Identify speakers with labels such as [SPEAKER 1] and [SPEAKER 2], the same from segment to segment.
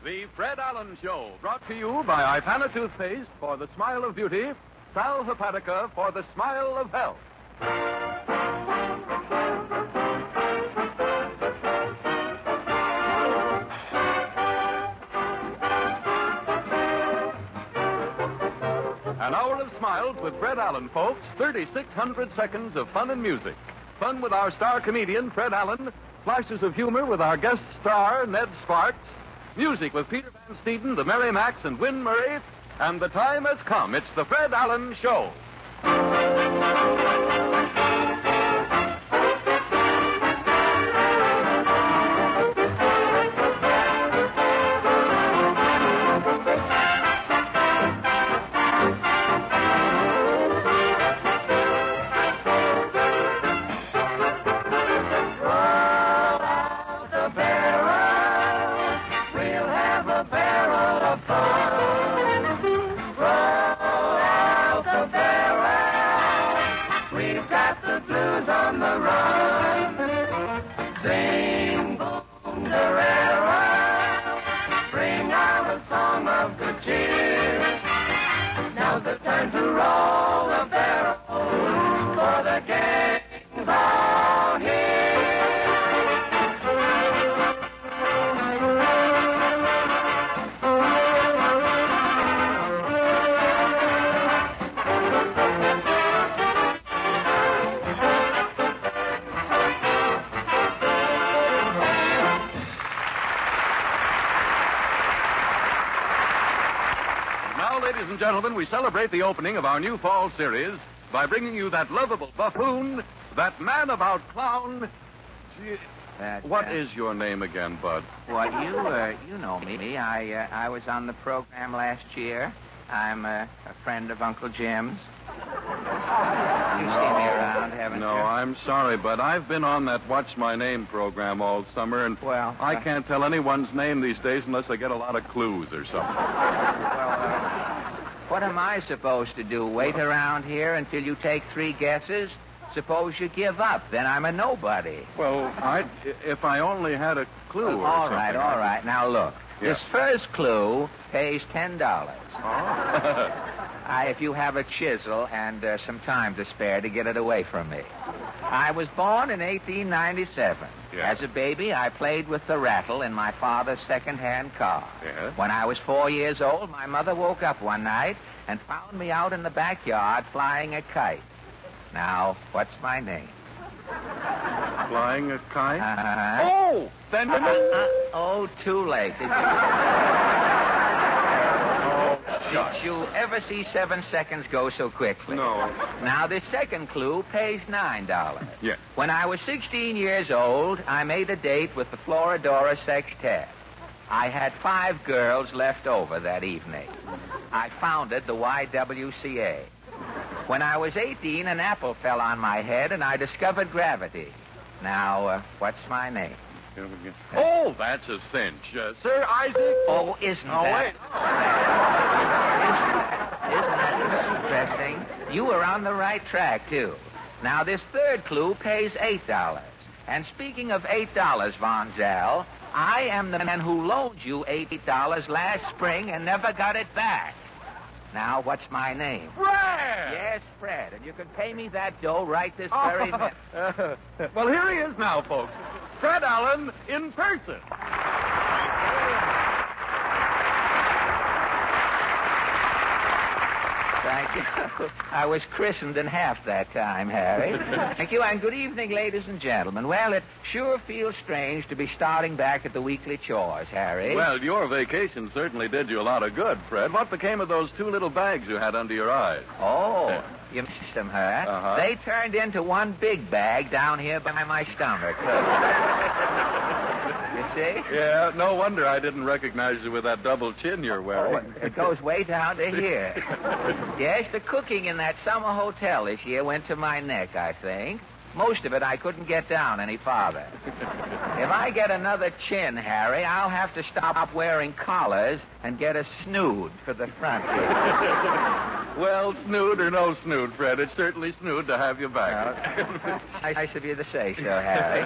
[SPEAKER 1] The Fred Allen Show, brought to you by Ipana Toothpaste for the smile of beauty, Sal Hepatica for the smile of health. An hour of smiles with Fred Allen, folks. 3,600 seconds of fun and music. Fun with our star comedian, Fred Allen. Flashes of humor with our guest star, Ned Sparks. Music with Peter Van Steeden, the Merry Macs, and Win Murray. And the time has come. It's the Fred Allen Show. Ladies and gentlemen, we celebrate the opening of our new fall series by bringing you that lovable buffoon, that man about clown. What is your name again, Bud?
[SPEAKER 2] What, you know me. I was on the program last year. I'm a friend of Uncle Jim's. You see me around, haven't you?
[SPEAKER 1] No, I'm sorry, but I've been on that What's My Name program all summer, and I can't tell anyone's name these days unless I get a lot of clues or something.
[SPEAKER 2] What am I supposed to do? Wait around here until you take 3 guesses? Suppose you give up, then I'm a nobody.
[SPEAKER 1] Well, if I only had a clue or
[SPEAKER 2] all
[SPEAKER 1] something.
[SPEAKER 2] All right. Now, look.
[SPEAKER 1] Yes.
[SPEAKER 2] This first clue pays $10.
[SPEAKER 1] Oh.
[SPEAKER 2] If you have a chisel and some time to spare to get it away from me. I was born in 1897.
[SPEAKER 1] Yes.
[SPEAKER 2] As a baby, I played with the rattle in my father's second-hand car.
[SPEAKER 1] Yes.
[SPEAKER 2] When I was 4 years old, my mother woke up one night and found me out in the backyard flying a kite. Now, what's my name?
[SPEAKER 1] Flying a kite?
[SPEAKER 2] Uh-huh.
[SPEAKER 1] Oh! Then you
[SPEAKER 2] Oh, too late. Did you ever see 7 seconds go so quickly?
[SPEAKER 1] No.
[SPEAKER 2] Now, this second clue pays $9.
[SPEAKER 1] Yes.
[SPEAKER 2] When I was 16 years old, I made a date with the Floridora Sextet. I had 5 girls left over that evening. I founded the YWCA. When I was 18, an apple fell on my head, and I discovered gravity. Now, what's my name?
[SPEAKER 1] Oh, that's a cinch. Sir Isaac.
[SPEAKER 2] Oh, isn't that? Isn't that interesting? You were on the right track, too. Now, this third clue pays $8. And speaking of $8, Von Zell, I am the man who loaned you $8 last spring and never got it back. Now, what's my name?
[SPEAKER 1] Fred!
[SPEAKER 2] Yes, Fred. And you can pay me that dough right this very minute.
[SPEAKER 1] Well, here he is now, folks. Fred Allen in person.
[SPEAKER 2] Thank you. I was christened in half that time, Harry. Thank you, and good evening, ladies and gentlemen. Well, it sure feels strange to be starting back at the weekly chores, Harry.
[SPEAKER 1] Well, your vacation certainly did you a lot of good, Fred. What became of those 2 little bags you had under your eyes?
[SPEAKER 2] Oh, you missed them, huh?
[SPEAKER 1] Uh-huh.
[SPEAKER 2] They turned into one big bag down here by my stomach. You see?
[SPEAKER 1] Yeah, no wonder I didn't recognize you with that double chin you're wearing.
[SPEAKER 2] Oh, it goes way down to here. Yes, the cooking in that summer hotel this year went to my neck, I think. Most of it I couldn't get down any farther. If I get another chin, Harry, I'll have to stop wearing collars and get a snood for the front here.
[SPEAKER 1] Well, snood or no snood, Fred, it's certainly snood to have you back.
[SPEAKER 2] Nice of you to say so, Harry.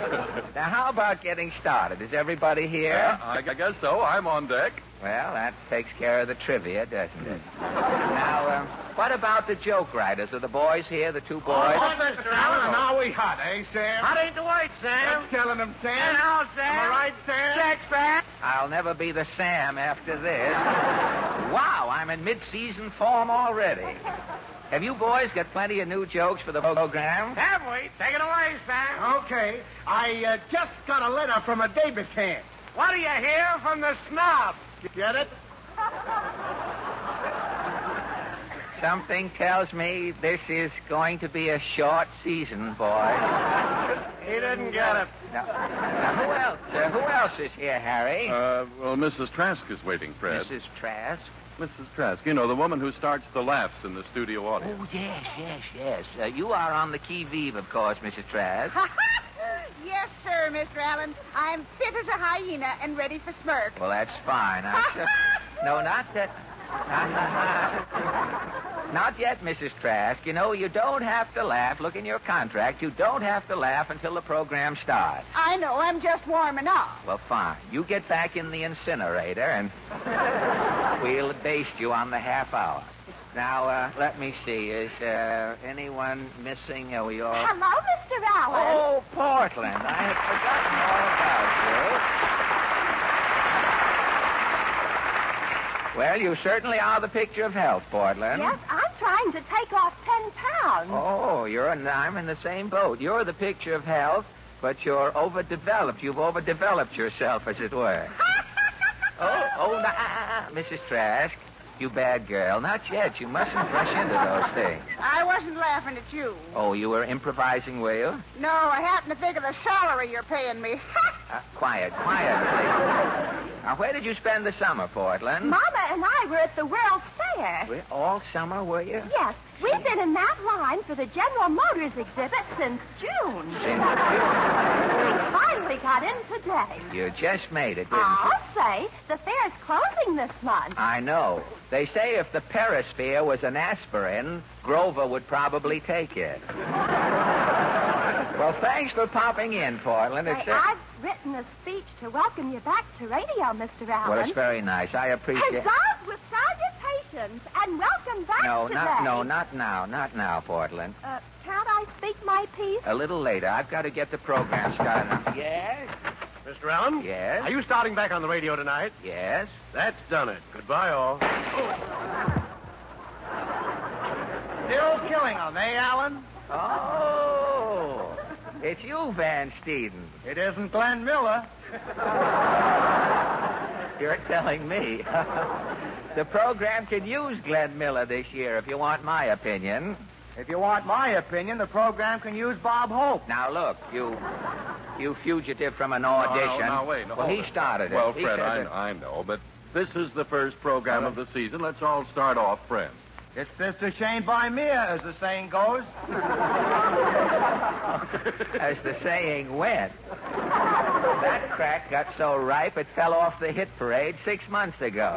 [SPEAKER 2] Now, how about getting started? Is everybody here?
[SPEAKER 1] Yeah, I guess so. I'm on deck.
[SPEAKER 2] Well, that takes care of the trivia, doesn't it? Now, what about the joke writers? Are the boys here, the two boys?
[SPEAKER 3] Oh, Mr. Allen, now we hot, eh, Sam?
[SPEAKER 4] Hot ain't the white, Sam.
[SPEAKER 3] That's killing him, Sam.
[SPEAKER 4] And how, Sam?
[SPEAKER 3] Am I right, Sam?
[SPEAKER 4] Sex back.
[SPEAKER 2] I'll never be the Sam after this. Wow, I'm in mid-season form already. Have you boys got plenty of new jokes for the program?
[SPEAKER 4] Have we? Take it away, Sam.
[SPEAKER 3] Okay. I just got a letter from a debutant.
[SPEAKER 4] What do you hear from the snob?
[SPEAKER 3] Get it?
[SPEAKER 2] Something tells me this is going to be a short season, boys.
[SPEAKER 4] He didn't get it.
[SPEAKER 2] Now, who else is here, Harry?
[SPEAKER 1] Well, Mrs. Trask is waiting, Fred.
[SPEAKER 2] Mrs. Trask?
[SPEAKER 1] Mrs. Trask, you know, the woman who starts the laughs in the studio audience.
[SPEAKER 2] Oh, yes. You are on the qui-vive, of course, Mrs. Trask.
[SPEAKER 5] Yes, sir, Mr. Allen. I'm fit as a hyena and ready for smirk.
[SPEAKER 2] Well, that's fine. No, not that. Not yet, Mrs. Trask. You know, you don't have to laugh. Look in your contract. You don't have to laugh until the program starts.
[SPEAKER 5] I know. I'm just warming up.
[SPEAKER 2] Well, fine. You get back in the incinerator, and we'll baste you on the half hour. Now, let me see. Is anyone missing? Are we all...
[SPEAKER 5] Hello, Mr. Allen.
[SPEAKER 2] Oh, Portland. I had forgotten all about you. Well, you certainly are the picture of health, Portland.
[SPEAKER 5] Yes, I'm trying to take off 10 pounds.
[SPEAKER 2] Oh, I'm in the same boat. You're the picture of health, but you're overdeveloped. You've overdeveloped yourself, as it were. Mrs. Trask, you bad girl. Not yet. You mustn't rush into those things.
[SPEAKER 5] I wasn't laughing at you.
[SPEAKER 2] Oh, you were improvising, were you?
[SPEAKER 5] No, I happened to think of the salary you're paying me.
[SPEAKER 2] Quiet, please. Now, where did you spend the summer, Portland?
[SPEAKER 5] Mama and I were at the World's Fair.
[SPEAKER 2] All summer, were you?
[SPEAKER 5] Yes. We've been in that line for the General Motors exhibit since June. We finally got in today.
[SPEAKER 2] You just made it, didn't you?
[SPEAKER 5] I'll say, the fair's closing this month.
[SPEAKER 2] I know. They say if the perisphere was an aspirin, Grover would probably take it. Well, thanks for popping in, Portland.
[SPEAKER 5] I've written a speech to welcome you back to radio, Mr. Allen.
[SPEAKER 2] Well, it's very nice. I appreciate it.
[SPEAKER 5] Huzzah with salutations and welcome back today.
[SPEAKER 2] Not now, Portland.
[SPEAKER 5] Can't I speak my piece?
[SPEAKER 2] A little later. I've got to get the program started. Yes?
[SPEAKER 4] Mr. Allen?
[SPEAKER 2] Yes?
[SPEAKER 4] Are you starting back on the radio tonight?
[SPEAKER 2] Yes?
[SPEAKER 4] That's done it. Goodbye, all.
[SPEAKER 3] Still killing them, eh, Allen?
[SPEAKER 2] Oh, it's you, Van Steeden.
[SPEAKER 3] It isn't Glenn Miller.
[SPEAKER 2] You're telling me. The program can use Glenn Miller this year, if you want my opinion.
[SPEAKER 3] If you want my opinion, the program can use Bob Hope.
[SPEAKER 2] Now, look, you fugitive from an audition.
[SPEAKER 1] No, wait.
[SPEAKER 2] Well, he started it.
[SPEAKER 1] Well,
[SPEAKER 2] He
[SPEAKER 1] Fred,
[SPEAKER 2] said
[SPEAKER 1] I know, but this is the first program of the season. Let's all start off friends.
[SPEAKER 3] It's this to Shane by me, as the saying goes.
[SPEAKER 2] As the saying went. That crack got so ripe it fell off the hit parade 6 months ago.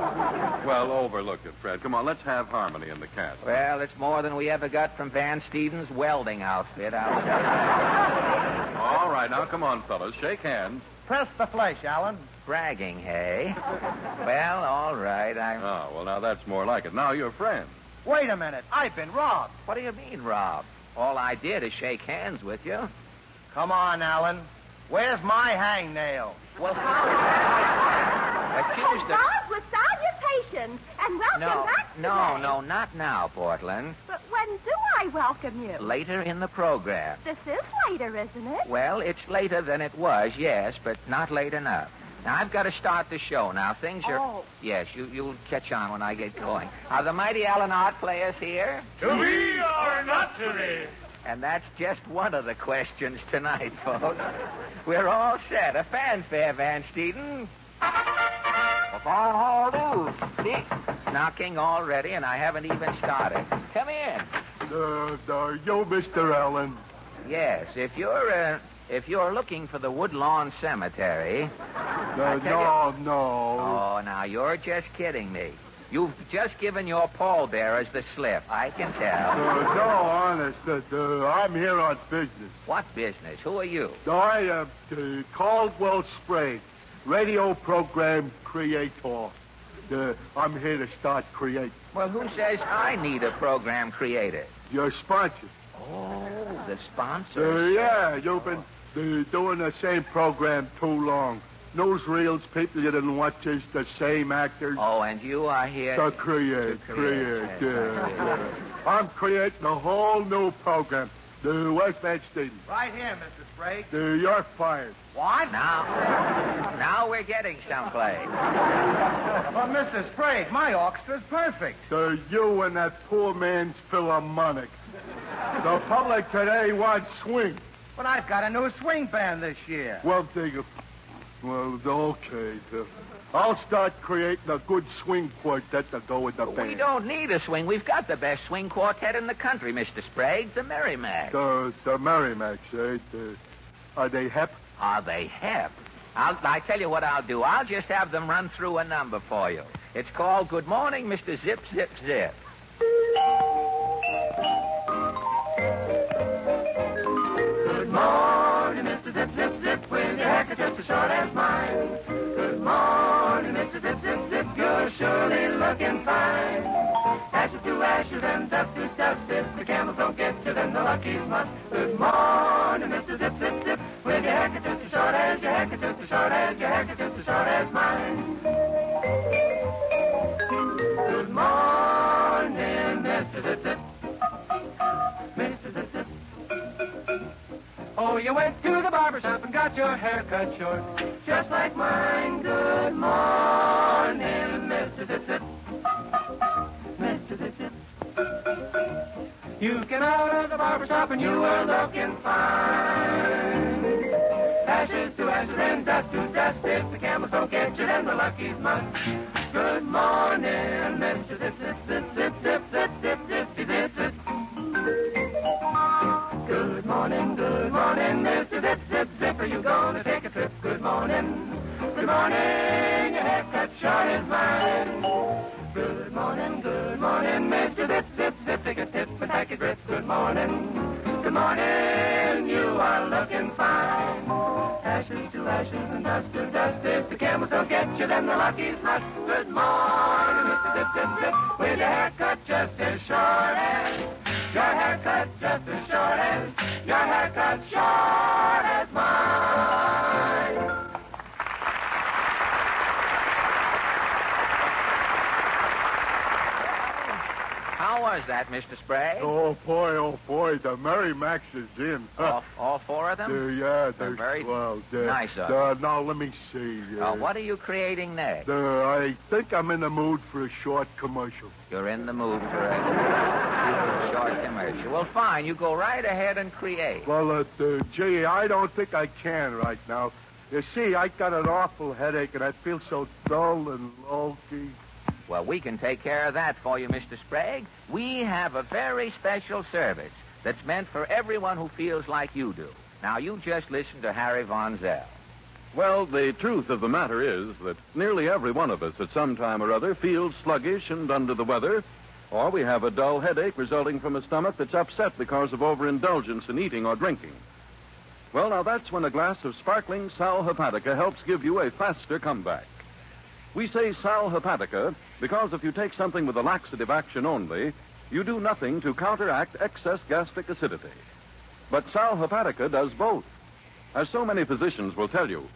[SPEAKER 1] Well, overlook it, Fred. Come on, let's have harmony in the cast.
[SPEAKER 2] Well, it's more than we ever got from Van Steeden's welding outfit, I'll tell you.
[SPEAKER 1] All right, now come on, fellas. Shake hands.
[SPEAKER 3] Press the flesh, Allen.
[SPEAKER 2] Bragging, hey? Well, all right,
[SPEAKER 1] Oh, well, now that's more like it. Now you're friends.
[SPEAKER 3] Wait a minute. I've been robbed.
[SPEAKER 2] What do you mean, Rob? All I did is shake hands with you.
[SPEAKER 3] Come on, Allen. Where's my hangnail?
[SPEAKER 2] Well, how is that? Accused of...
[SPEAKER 5] Huzzah with salutations and welcome back today.
[SPEAKER 2] No, not now, Portland.
[SPEAKER 5] But when do I welcome you?
[SPEAKER 2] Later in the program.
[SPEAKER 5] This is later, isn't it?
[SPEAKER 2] Well, it's later than it was, yes, but not late enough. Now, I've got to start the show now. Things are...
[SPEAKER 5] Oh.
[SPEAKER 2] Yes, you'll catch on when I get going. Are the mighty Allen Art players here?
[SPEAKER 4] To be or not to be?
[SPEAKER 2] And that's just one of the questions tonight, folks. We're all set. A fanfare, Van Steeden. See? Knocking already, and I haven't even started. Come in.
[SPEAKER 6] Yo, Mr. Allen.
[SPEAKER 2] Yes, if you're looking for the Woodlawn Cemetery...
[SPEAKER 6] No.
[SPEAKER 2] Oh, now, you're just kidding me. You've just given your pallbearers the slip, I can tell.
[SPEAKER 6] No, honest. I'm here on business.
[SPEAKER 2] What business? Who are you?
[SPEAKER 6] I am Caldwell Sprague, radio program creator. I'm here to start creating.
[SPEAKER 2] Well, who says I need a program created?
[SPEAKER 6] Your sponsor.
[SPEAKER 2] Oh, the sponsor.
[SPEAKER 6] Yeah, you've been doing the same program too long. Newsreels, people you didn't watch is the same actors.
[SPEAKER 2] Oh, and you are here
[SPEAKER 6] to create. Yeah. I'm creating a whole new program. Where's Van Steeden?
[SPEAKER 3] Right here, Mr. Sprague.
[SPEAKER 6] You're fired.
[SPEAKER 3] What?
[SPEAKER 2] Now we're getting someplace.
[SPEAKER 3] Well, Mr. Sprague, my orchestra's perfect.
[SPEAKER 6] You and that poor man's Philharmonic. The public today wants swing.
[SPEAKER 3] But I've got a new swing band this year.
[SPEAKER 6] Well, okay. I'll start creating a good swing quartet to go with the band.
[SPEAKER 2] We don't need a swing. We've got the best swing quartet in the country, Mr. Sprague, the Merrimacks.
[SPEAKER 6] The Merrimacks, eh? Are they hep?
[SPEAKER 2] Are they hep? I tell you what I'll do. I'll just have them run through a number for you. It's called Good Morning, Mr. Zip, Zip, Zip.
[SPEAKER 7] Good morning, Mr. Zip, Zip, Zip, with your haircut just as short as mine. Good morning, Mr. Zip, Zip, Zip, you're surely looking fine. Ashes to ashes and dust to dust, if the camels don't get you, then the luckies must. Good morning, Mr. Zip, Zip, Zip, with your haircut just as short as your haircut just as short as your haircut just as short as mine. Good morning, Mr. Zip, Zip, Mr. Zip, Zip. Oh, you went to the barber shop and got your hair cut short, just like mine. Good morning, Mr. Zip Zip, Mr. Zip Zip. You came out of the barber shop and you were looking fine. Ashes to ashes and dust to dust. If the camels don't get you, then the luckies must. Good morning, Mr. Zip Zip Zip Zip Zip Zip Zip Zip Zip Zip. Good morning, Mr. Zip, Zip, Zip. Are you gonna take a trip? Good morning, your haircut short as mine. Good morning, Mr. Zip, Zip, Zip. Take a tip and take a grip. Good morning, you are looking fine. Ashes to ashes and dust to dust. If the camels don't get you, then the luckies must. Good morning, Mr. Zip, Zip, Zip, with your haircut just as short as your haircut just as short as your haircut short as mine.
[SPEAKER 2] How was that, Mr. Sprague?
[SPEAKER 6] Oh, boy, the Merrimacks is in.
[SPEAKER 2] All four of them?
[SPEAKER 6] They're
[SPEAKER 2] very
[SPEAKER 6] swell.
[SPEAKER 2] nice of them.
[SPEAKER 6] Now, let me see.
[SPEAKER 2] What are you creating next?
[SPEAKER 6] I think I'm in the mood for a short commercial.
[SPEAKER 2] You're in the mood for a short commercial. Well, fine. You go right ahead and create.
[SPEAKER 6] Well, gee, I don't think I can right now. You see, I got an awful headache, and I feel so dull and low-key.
[SPEAKER 2] Well, we can take care of that for you, Mr. Sprague. We have a very special service that's meant for everyone who feels like you do. Now, you just listen to Harry Von Zell.
[SPEAKER 1] Well, the truth of the matter is that nearly every one of us at some time or other feels sluggish and under the weather, or we have a dull headache resulting from a stomach that's upset because of overindulgence in eating or drinking. Well, now that's when a glass of sparkling Sal Hepatica helps give you a faster comeback. We say Sal Hepatica because if you take something with a laxative action only, you do nothing to counteract excess gastric acidity. But Sal Hepatica does both. As so many physicians will tell you,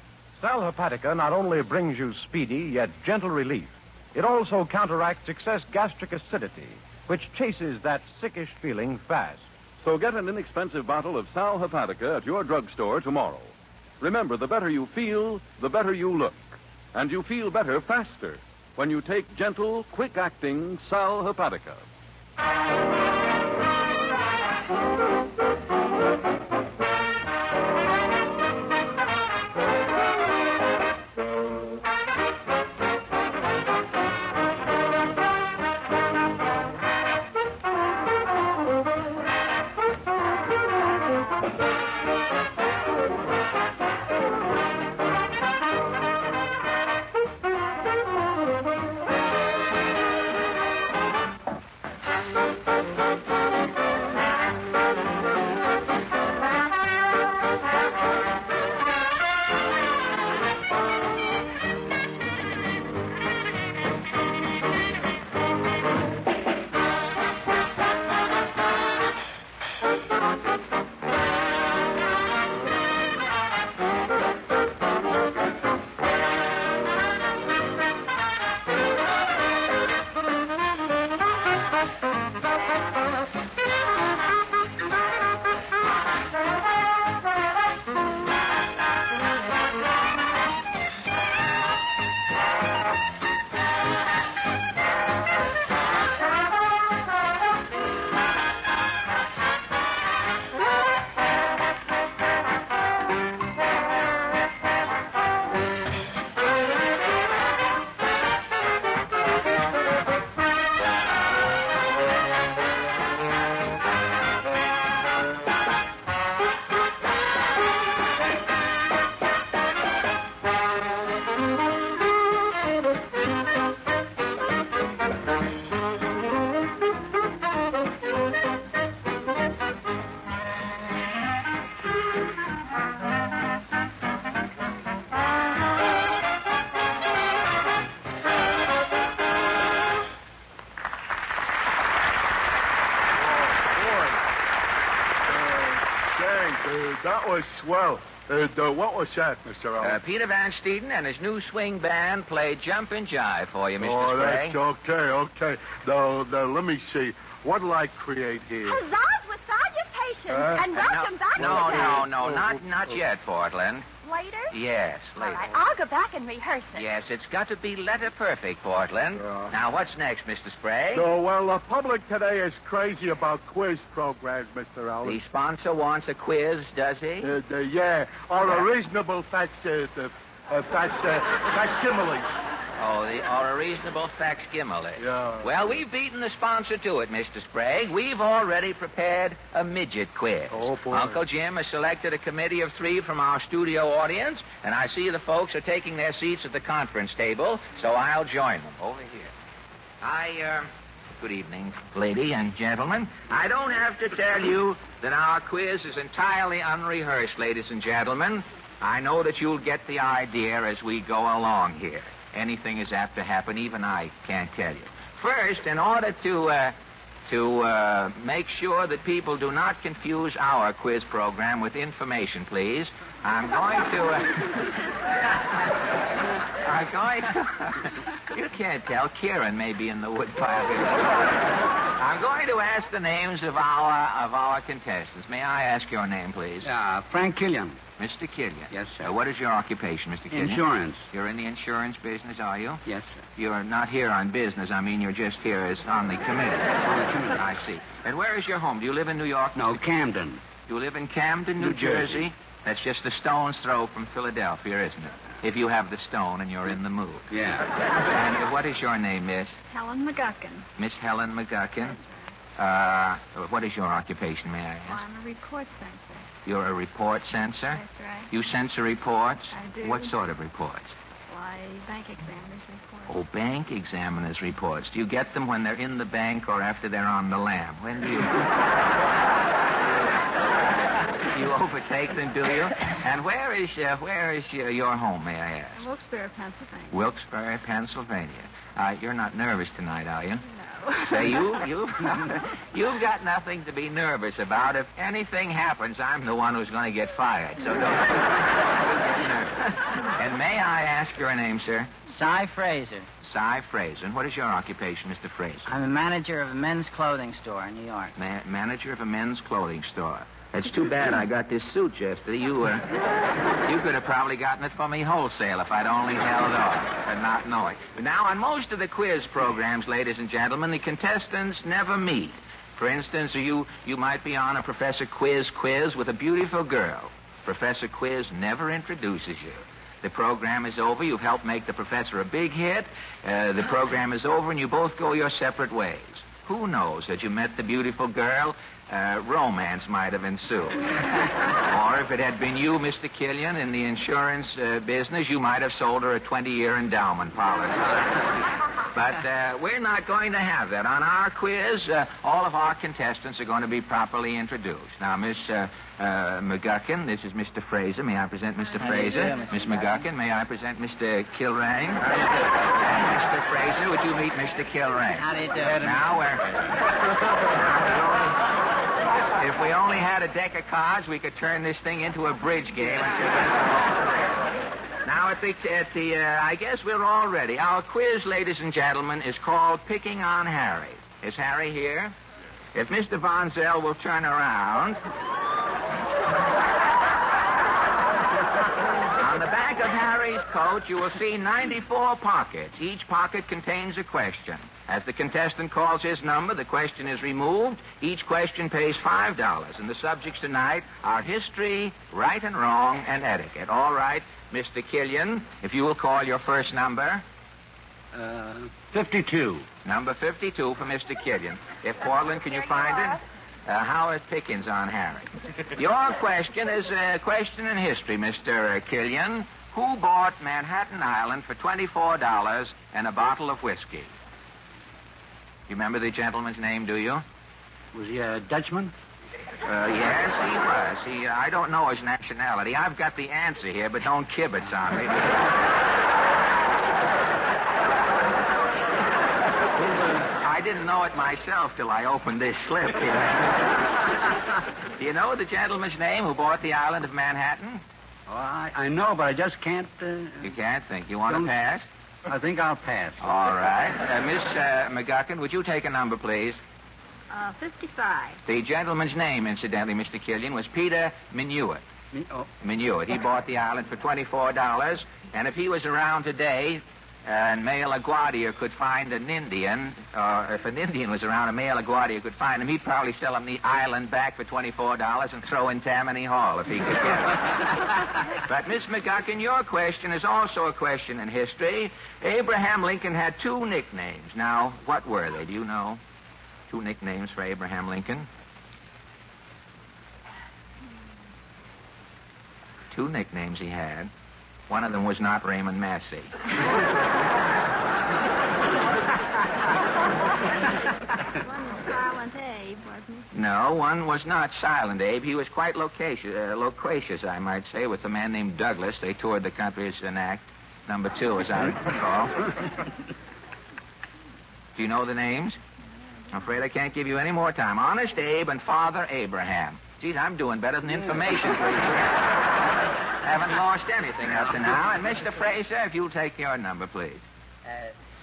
[SPEAKER 8] Sal Hepatica not only brings you speedy yet gentle relief, it also counteracts excess gastric acidity, which chases that sickish feeling fast.
[SPEAKER 1] so get an inexpensive bottle of Sal Hepatica at your drugstore tomorrow. Remember, the better you feel, the better you look. And you feel better faster when you take gentle, quick-acting Sal Hepatica.
[SPEAKER 6] that was swell. What was that, Mr. Allen?
[SPEAKER 2] Peter Van Steeden and his new swing band played Jump and Jive for you, Mr.
[SPEAKER 6] Oh,
[SPEAKER 2] Sprague.
[SPEAKER 6] that's okay. Now, let me see. What'll I create here?
[SPEAKER 5] Huzzahs with salutations and welcome back to the
[SPEAKER 2] No, not yet, Portland.
[SPEAKER 5] Later?
[SPEAKER 2] Yes, later.
[SPEAKER 5] All right, I'll go back and rehearse it.
[SPEAKER 2] Yes, it's got to be letter perfect, Portland. Now, what's next, Mr. Sprague?
[SPEAKER 6] Well, the public today is crazy about quiz programs, Mr. Allen.
[SPEAKER 2] The sponsor wants a quiz, does he?
[SPEAKER 6] Yeah, or a reasonable facsimile.
[SPEAKER 2] Or a reasonable facsimile.
[SPEAKER 6] Yeah.
[SPEAKER 2] Well, we've beaten the sponsor to it, Mr. Sprague. We've already prepared a midget quiz.
[SPEAKER 6] Oh, boy.
[SPEAKER 2] Uncle Jim has selected a committee of 3 from our studio audience, and I see the folks are taking their seats at the conference table, so I'll join them over here. Good evening, lady and gentlemen. I don't have to tell you that our quiz is entirely unrehearsed, ladies and gentlemen. I know that you'll get the idea as we go along here. Anything is apt to happen, even I can't tell you. First, in order to make sure that people do not confuse our quiz program with information, please, I'm going to... You can't tell. Kieran may be in the woodpile here. I'm going to ask the names of our contestants. May I ask your name, please?
[SPEAKER 9] Frank Killian.
[SPEAKER 2] Mr. Killian.
[SPEAKER 9] Yes, sir.
[SPEAKER 2] What is your occupation, Mr. Killian?
[SPEAKER 9] Insurance.
[SPEAKER 2] You're in the insurance business, are you?
[SPEAKER 9] Yes, sir.
[SPEAKER 2] You're not here on business. I mean, you're just here as on the committee.
[SPEAKER 9] On the committee.
[SPEAKER 2] I see. And where is your home? Do you live in New York?
[SPEAKER 9] No, Camden.
[SPEAKER 2] You live in Camden, New Jersey? That's just a stone's throw from Philadelphia, isn't it? If you have the stone and you're in the mood.
[SPEAKER 9] Yeah.
[SPEAKER 2] And what is your name, miss?
[SPEAKER 5] Helen McGuckin.
[SPEAKER 2] Miss Helen McGuckin? What is your occupation, may I ask?
[SPEAKER 5] Well, I'm a report censor.
[SPEAKER 2] You're a report censor?
[SPEAKER 5] That's right.
[SPEAKER 2] You censor reports?
[SPEAKER 5] I do.
[SPEAKER 2] What sort of reports?
[SPEAKER 5] Why, bank examiners reports.
[SPEAKER 2] Oh, bank examiners' reports. Do you get them when they're in the bank or after they're on the lam? When do you... You overtake them, do you? And where is your home, may I ask?
[SPEAKER 5] Wilkes-Barre, Pennsylvania.
[SPEAKER 2] Wilkes-Barre, Pennsylvania. You're not nervous tonight, are you?
[SPEAKER 5] No.
[SPEAKER 2] Say, you've got nothing to be nervous about. If anything happens, I'm the one who's going to get fired. So don't get nervous. And may I ask your name, sir?
[SPEAKER 10] Cy Fraser.
[SPEAKER 2] Cy Fraser. And what is your occupation, Mr. Fraser?
[SPEAKER 10] I'm a manager of a men's clothing store in New York.
[SPEAKER 2] Manager of a men's clothing store. It's too bad I got this suit yesterday. You could have probably gotten it for me wholesale if I'd only held off and not know it. Now, on most of the quiz programs, ladies and gentlemen, the contestants never meet. For instance, you might be on a Professor Quiz with a beautiful girl. Professor Quiz never introduces you. The program is over. You've helped make the professor a big hit. The program is over, and you both go your separate ways. Who knows? Had you met the beautiful girl, romance might have ensued. Or if it had been you, Mr. Killian, in the insurance business, you might have sold her a 20-year endowment policy. But we're not going to have that. On our quiz, all of our contestants are going to be properly introduced. Now, Miss McGuckin, this is Mr. Fraser. May I present Mr. Fraser? Miss McGuckin, may I present Mr. Kilrain? And Mr. Fraser, would you meet Mr. Kilrain?
[SPEAKER 10] How do you do?
[SPEAKER 2] Now, if we only had a deck of cards, we could turn this thing into a bridge game. Now, I guess we're all ready. Our quiz, ladies and gentlemen, is called Picking on Harry. Is Harry here? If Mr. Von Zell will turn around. On the back of Harry's coat, you will see 94 pockets. Each pocket contains a question. As the contestant calls his number, the question is removed. Each question pays $5. And the subjects tonight are history, right and wrong, and etiquette. All right, Mr. Killian, if you will call your first number.
[SPEAKER 9] 52.
[SPEAKER 2] Number 52 for Mr. Killian. If Portland, can you find it? How is Pickens on Harry? Your question is a question in history, Mr. Killian. Who bought Manhattan Island for $24 and a bottle of whiskey? You remember the gentleman's name, do you?
[SPEAKER 9] Was he a Dutchman?
[SPEAKER 2] Yes, he was. I don't know his nationality. I've got the answer here, but don't kibitz on me. I didn't know it myself till I opened this slip here. Do you know the gentleman's name who bought the island of Manhattan?
[SPEAKER 9] Oh, I know, but I just can't...
[SPEAKER 2] You can't think. You want to pass?
[SPEAKER 9] I think I'll pass.
[SPEAKER 2] All right. Miss McGuckin, would you take a number, please?
[SPEAKER 5] 55.
[SPEAKER 2] The gentleman's name, incidentally, Mr. Killian, was Peter Minuit. Minuit. He bought the island for $24, and if he was around today, and male LaGuardia could find an Indian, or if an Indian was around, a male LaGuardia could find him, he'd probably sell him the island back for $24 and throw in Tammany Hall if he could get it. But, Miss McGuckin, your question is also a question in history. Abraham Lincoln had 2 nicknames. Now, what were they? Do you know? 2 nicknames for Abraham Lincoln? 2 nicknames he had. One of them was not Raymond Massey.
[SPEAKER 5] One was Silent Abe, wasn't it?
[SPEAKER 2] No, one was not Silent Abe. He was quite loquacious, I might say, with a man named Douglas. They toured the country as an act. Number 2, as I recall. Do you know the names? I'm afraid I can't give you any more time. Honest Abe and Father Abraham. Geez, I'm doing better than information preacher. Haven't lost anything up to now. And Mr. Fraser, if you'll take your number, please.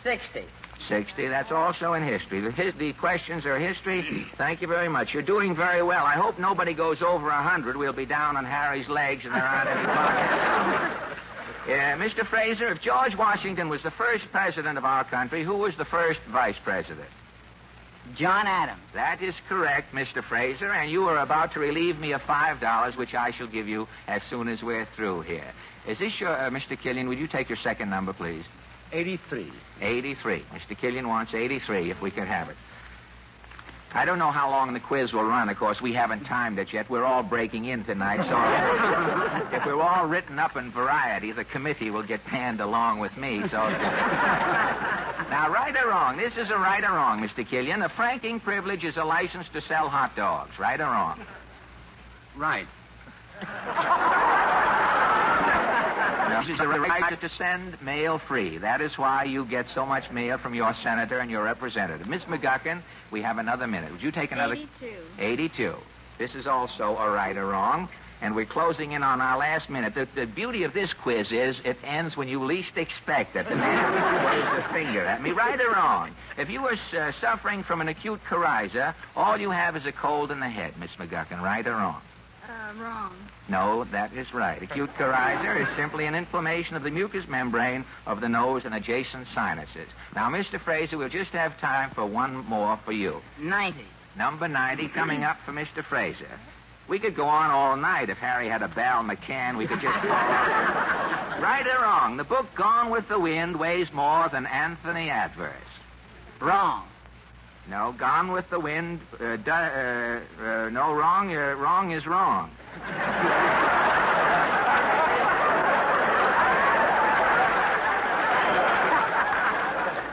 [SPEAKER 10] 60.
[SPEAKER 2] 60. That's also in history. The questions are history. Thank you very much. You're doing very well. I hope nobody goes over 100. We'll be down on Harry's legs and there aren't any pockets. Mr. Fraser, if George Washington was the first president of our country, who was the first vice president?
[SPEAKER 10] John Adams.
[SPEAKER 2] That is correct, Mr. Fraser, and you are about to relieve me of $5, which I shall give you as soon as we're through here. Is this your, Mr. Killian, would you take your second number, please?
[SPEAKER 9] 83.
[SPEAKER 2] 83. Mr. Killian wants 83, if we could have it. I don't know how long the quiz will run. Of course, we haven't timed it yet. We're all breaking in tonight, so if we're all written up in Variety, the committee will get panned along with me, so... Now, right or wrong, this is a right or wrong, Mr. Killian. A franking privilege is a license to sell hot dogs. Right or wrong?
[SPEAKER 9] Right.
[SPEAKER 2] This is a right to send mail free. That is why you get so much mail from your senator and your representative. Miss McGuckin, we have another minute. Would you take another?
[SPEAKER 5] 82.
[SPEAKER 2] 82. This is also a right or wrong. And we're closing in on our last minute. The beauty of this quiz is it ends when you least expect it. The man waves a finger at me. Right or wrong? If you were suffering from an acute coryza, all you have is a cold in the head, Miss McGuckin. Right or wrong?
[SPEAKER 5] Wrong.
[SPEAKER 2] No, that is right. Acute coryza is simply an inflammation of the mucous membrane of the nose and adjacent sinuses. Now, Mr. Fraser, we'll just have time for one more for you.
[SPEAKER 10] 90.
[SPEAKER 2] Number 90 coming up for Mr. Fraser. We could go on all night. If Harry had a Bal McCann, we could just go on. Right or wrong? The book Gone with the Wind weighs more than Anthony Adverse.
[SPEAKER 10] Wrong.
[SPEAKER 2] No, Gone with the Wind, no, wrong, wrong is wrong.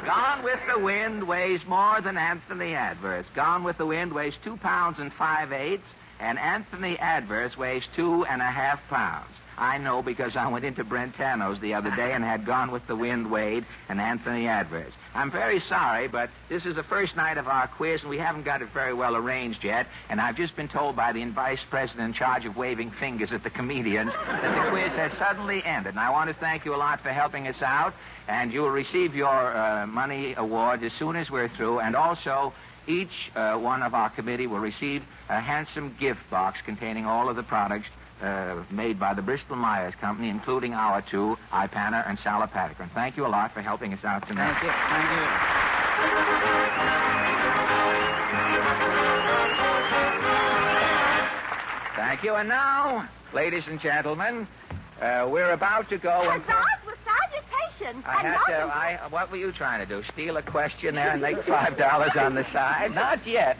[SPEAKER 2] Gone with the Wind weighs more than Anthony Adverse. Gone with the Wind weighs 2 pounds and 5/8, and Anthony Adverse weighs 2.5 pounds. I know because I went into Brentano's the other day and had Gone with the Wind weighed and Anthony Adverse. I'm very sorry, but this is the first night of our quiz, and we haven't got it very well arranged yet. And I've just been told by the vice president in charge of waving fingers at the comedians that the quiz has suddenly ended. And I want to thank you a lot for helping us out, and you will receive your money award as soon as we're through. And also, each one of our committee will receive a handsome gift box containing all of the products made by the Bristol-Myers Company, including our 2, Ipana and Salopatacrin. Thank you a lot for helping us out tonight.
[SPEAKER 10] Thank you. Thank you.
[SPEAKER 2] Thank you. And now, ladies and gentlemen, we're about to go and...
[SPEAKER 5] Huzzahs with salutation.
[SPEAKER 2] What were you trying to do? Steal a question there and make $5 on the side? Not yet,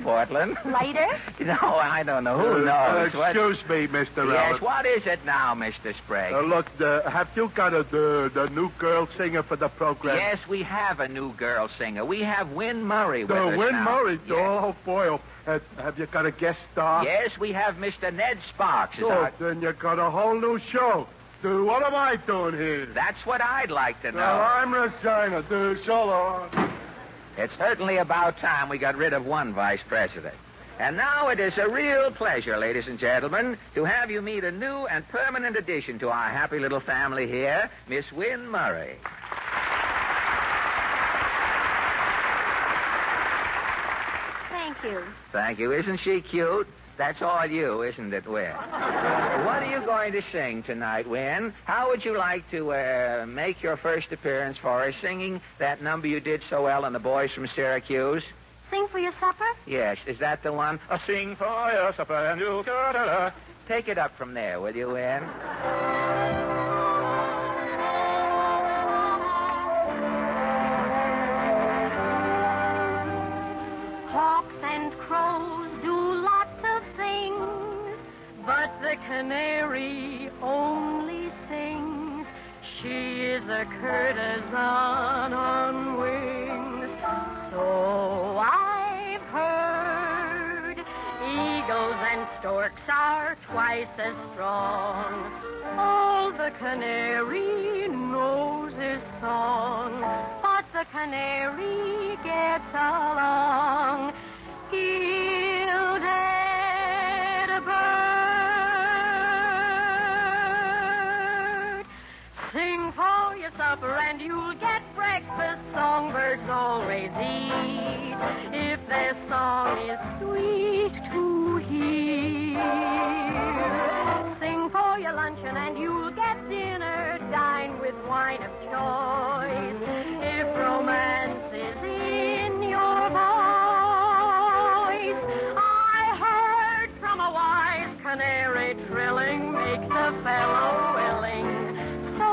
[SPEAKER 2] Portland.
[SPEAKER 5] Later?
[SPEAKER 2] No, I don't know. Who knows?
[SPEAKER 6] Excuse me, Mr. Allen.
[SPEAKER 2] Yes, what is it now, Mr. Sprague?
[SPEAKER 6] Look, have you got the new girl singer for the program?
[SPEAKER 2] Yes, we have a new girl singer. We have Win Murray with us
[SPEAKER 6] Win
[SPEAKER 2] now.
[SPEAKER 6] Murray?
[SPEAKER 2] Yes.
[SPEAKER 6] Oh, boy. Have you got a guest star?
[SPEAKER 2] Yes, we have Mr. Ned Sparks.
[SPEAKER 6] Then you got a whole new show. Dude, what am I doing here?
[SPEAKER 2] That's what I'd like to know.
[SPEAKER 6] Well, I'm Regina. Dude, so long.
[SPEAKER 2] It's certainly about time we got rid of one vice president. And now it is a real pleasure, ladies and gentlemen, to have you meet a new and permanent addition to our happy little family here, Miss Wynne Murray.
[SPEAKER 5] Thank you.
[SPEAKER 2] Thank you. Isn't she cute? That's all you, isn't it, Wynne? What are you going to sing tonight, Wynne? How would you like to make your first appearance for us, singing that number you did so well on The Boys from Syracuse?
[SPEAKER 5] Sing for your supper?
[SPEAKER 2] Yes. Is that the one? Sing for your supper and you'll... Take it up from there, will you, Wynne?
[SPEAKER 5] Hawks and crows do lots of things, but the canary only sings. She is a courtesan on wings. So I've heard eagles and storks are twice as strong. All the canary knows is song, but the canary gets along. Gilded bird, sing for your supper and you'll get breakfast. Songbirds always eat if their song is sweet to hear. Sing for your luncheon and you'll get dinner. Dine with wine of choice if romance is in your voice. I heard from a wise canary trilling makes a fellow willing. So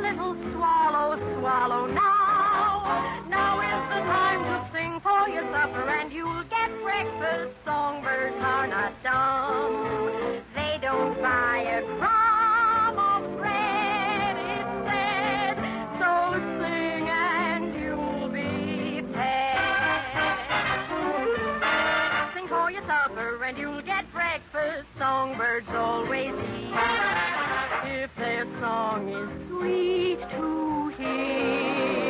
[SPEAKER 5] little swallow, swallow now. Now is the time to sing for your supper and you'll get breakfast. Songbirds are not dumb. They don't buy a crumb of bread instead. So sing and you'll be fed. Sing for your supper and you'll get breakfast. Songbirds always eat if their song is sweet to hear.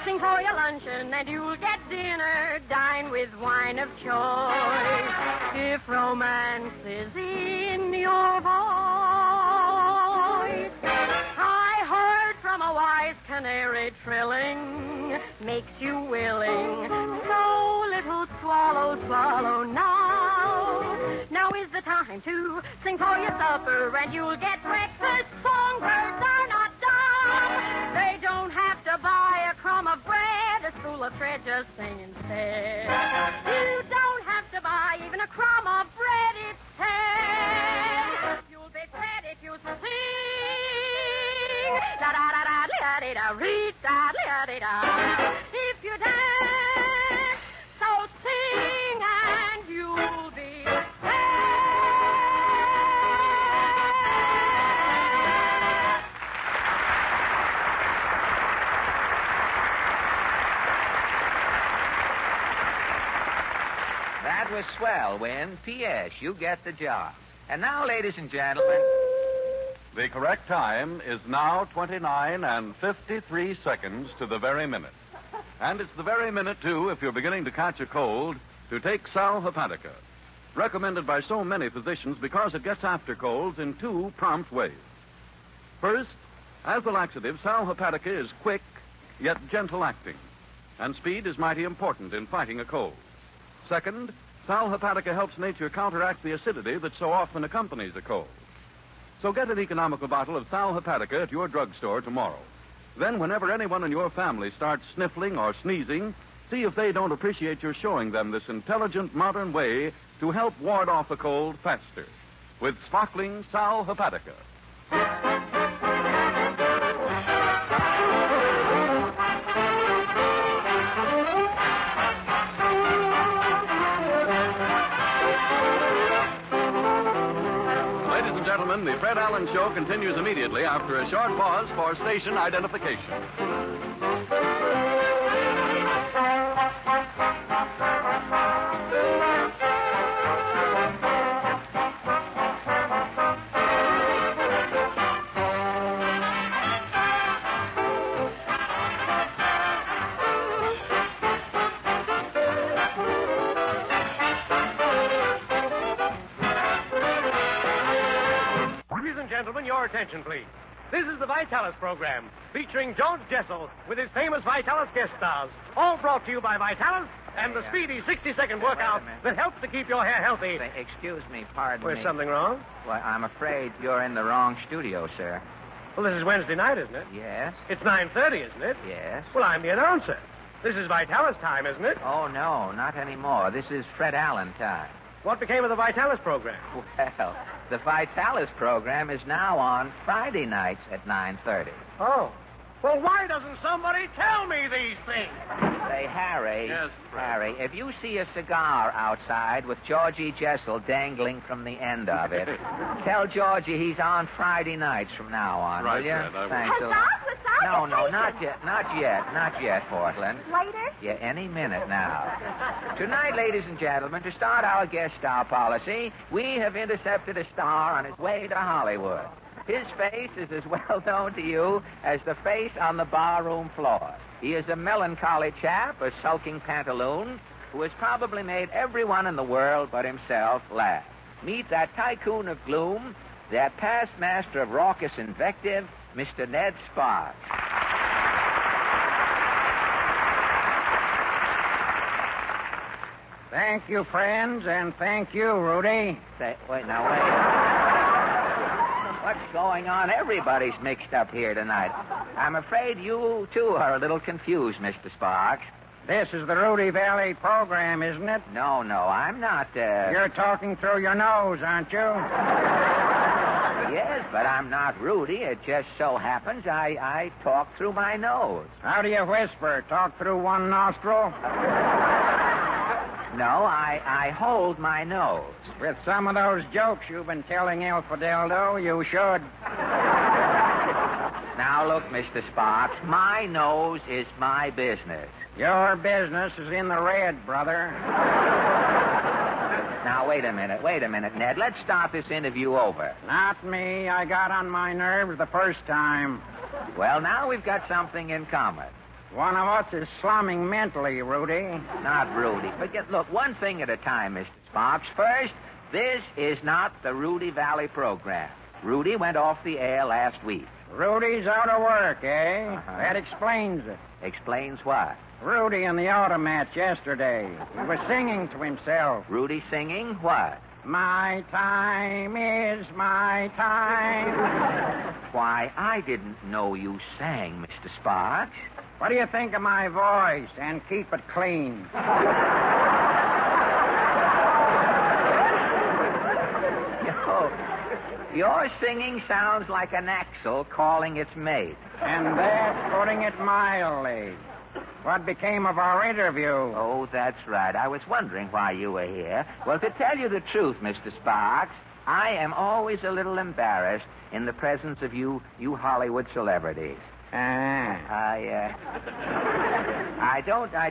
[SPEAKER 5] Sing for your luncheon and you'll get dinner. Dine with wine of choice if romance is in your voice. I heard from a wise canary trilling makes you willing. So little swallow, swallow now. Now is the time to sing for your supper and you'll get breakfast. Songbirds are not dumb. They don't have to buy a crumb of bread, a spool of thread, just sing instead. You don't have to buy even a crumb of bread instead. You'll be fed if you sing. Da da da da da da da read da da da da. If you dance, so sing and you'll be fed.
[SPEAKER 2] That was swell, Wynne. P.S. You get the job. And now, ladies and gentlemen...
[SPEAKER 1] The correct time is now 29 and 53 seconds to the very minute. And it's the very minute, too, if you're beginning to catch a cold, to take Sal Hepatica. Recommended by so many physicians because it gets after colds in two prompt ways. First, as a laxative, Sal Hepatica is quick, yet gentle acting. And speed is mighty important in fighting a cold. Second, Sal Hepatica helps nature counteract the acidity that so often accompanies a cold. So get an economical bottle of Sal Hepatica at your drugstore tomorrow. Then, whenever anyone in your family starts sniffling or sneezing, see if they don't appreciate your showing them this intelligent, modern way to help ward off a cold faster. With sparkling Sal Hepatica. Gentlemen, the Fred Allen Show continues immediately after a short pause for station identification.
[SPEAKER 4] your attention, please. This is the Vitalis program, featuring George Jessel with his famous Vitalis guest stars. All brought to you by Vitalis and the speedy 60-second workout that helps to keep your hair healthy.
[SPEAKER 2] Excuse me, pardon
[SPEAKER 4] Was
[SPEAKER 2] me.
[SPEAKER 4] something wrong?
[SPEAKER 2] Well, I'm afraid you're in the wrong studio, sir.
[SPEAKER 4] Well, this is Wednesday night, isn't it?
[SPEAKER 2] Yes?
[SPEAKER 4] It's 9:30, isn't it?
[SPEAKER 2] Yes.
[SPEAKER 4] Well, I'm the announcer. This is Vitalis time, isn't it?
[SPEAKER 2] Oh, no, not anymore. This is Fred Allen time.
[SPEAKER 4] What became of the Vitalis program?
[SPEAKER 2] Well, the Vitalis program is now on Friday nights at 9:30.
[SPEAKER 4] Oh. Well, why doesn't somebody tell me these things?
[SPEAKER 2] Say, Harry.
[SPEAKER 1] Yes, Fred.
[SPEAKER 2] Harry, if you see a cigar outside with Georgie Jessel dangling from the end of it, tell Georgie he's on Friday nights from now on,
[SPEAKER 1] Right,
[SPEAKER 2] will you?
[SPEAKER 1] Fred, I will.
[SPEAKER 2] Thanks a lot. No, not yet, Portland.
[SPEAKER 5] Later?
[SPEAKER 2] Yeah, any minute now. Tonight, ladies and gentlemen, to start our guest star policy, we have intercepted a star on his way to Hollywood. His face is as well known to you as the face on the barroom floor. He is a melancholy chap, a sulking pantaloon, who has probably made everyone in the world but himself laugh. Meet that tycoon of gloom, that past master of raucous invective, Mr. Ned Sparks.
[SPEAKER 10] Thank you, friends, and thank you, Rudy.
[SPEAKER 2] Wait. What's going on? Everybody's mixed up here tonight. I'm afraid you, too, are a little confused, Mr. Sparks.
[SPEAKER 10] This is the Rudy Valley program, isn't it?
[SPEAKER 2] No, I'm not,
[SPEAKER 10] You're talking through your nose, aren't you?
[SPEAKER 2] Yes, but I'm not Rudy. It just so happens I talk through my nose.
[SPEAKER 10] How do you whisper? Talk through one nostril?
[SPEAKER 2] No, I hold my nose.
[SPEAKER 10] With some of those jokes you've been telling El Fideldo, you should.
[SPEAKER 2] Now, look, Mr. Sparks, my nose is my business.
[SPEAKER 10] Your business is in the red, brother.
[SPEAKER 2] Now, wait a minute, Ned. Let's start this interview over.
[SPEAKER 10] Not me. I got on my nerves the first time.
[SPEAKER 2] Well, now we've got something in common.
[SPEAKER 10] One of us is slumming mentally, Rudy.
[SPEAKER 2] Not Rudy. But look, one thing at a time, Mr. Sparks. First, this is not the Rudy Valley program. Rudy went off the air last week.
[SPEAKER 10] Rudy's out of work, eh?
[SPEAKER 2] Uh-huh.
[SPEAKER 10] That explains it.
[SPEAKER 2] Explains what?
[SPEAKER 10] Rudy in the auto match yesterday. He was singing to himself.
[SPEAKER 2] Rudy singing what?
[SPEAKER 10] My time is my time.
[SPEAKER 2] Why, I didn't know you sang, Mr. Sparks.
[SPEAKER 10] What do you think of my voice? And keep it clean.
[SPEAKER 2] Your singing sounds like an axle calling its mate.
[SPEAKER 10] And that's putting it mildly. What became of our interview?
[SPEAKER 2] Oh, that's right. I was wondering why you were here. Well, to tell you the truth, Mr. Sparks, I am always a little embarrassed in the presence of you Hollywood celebrities. I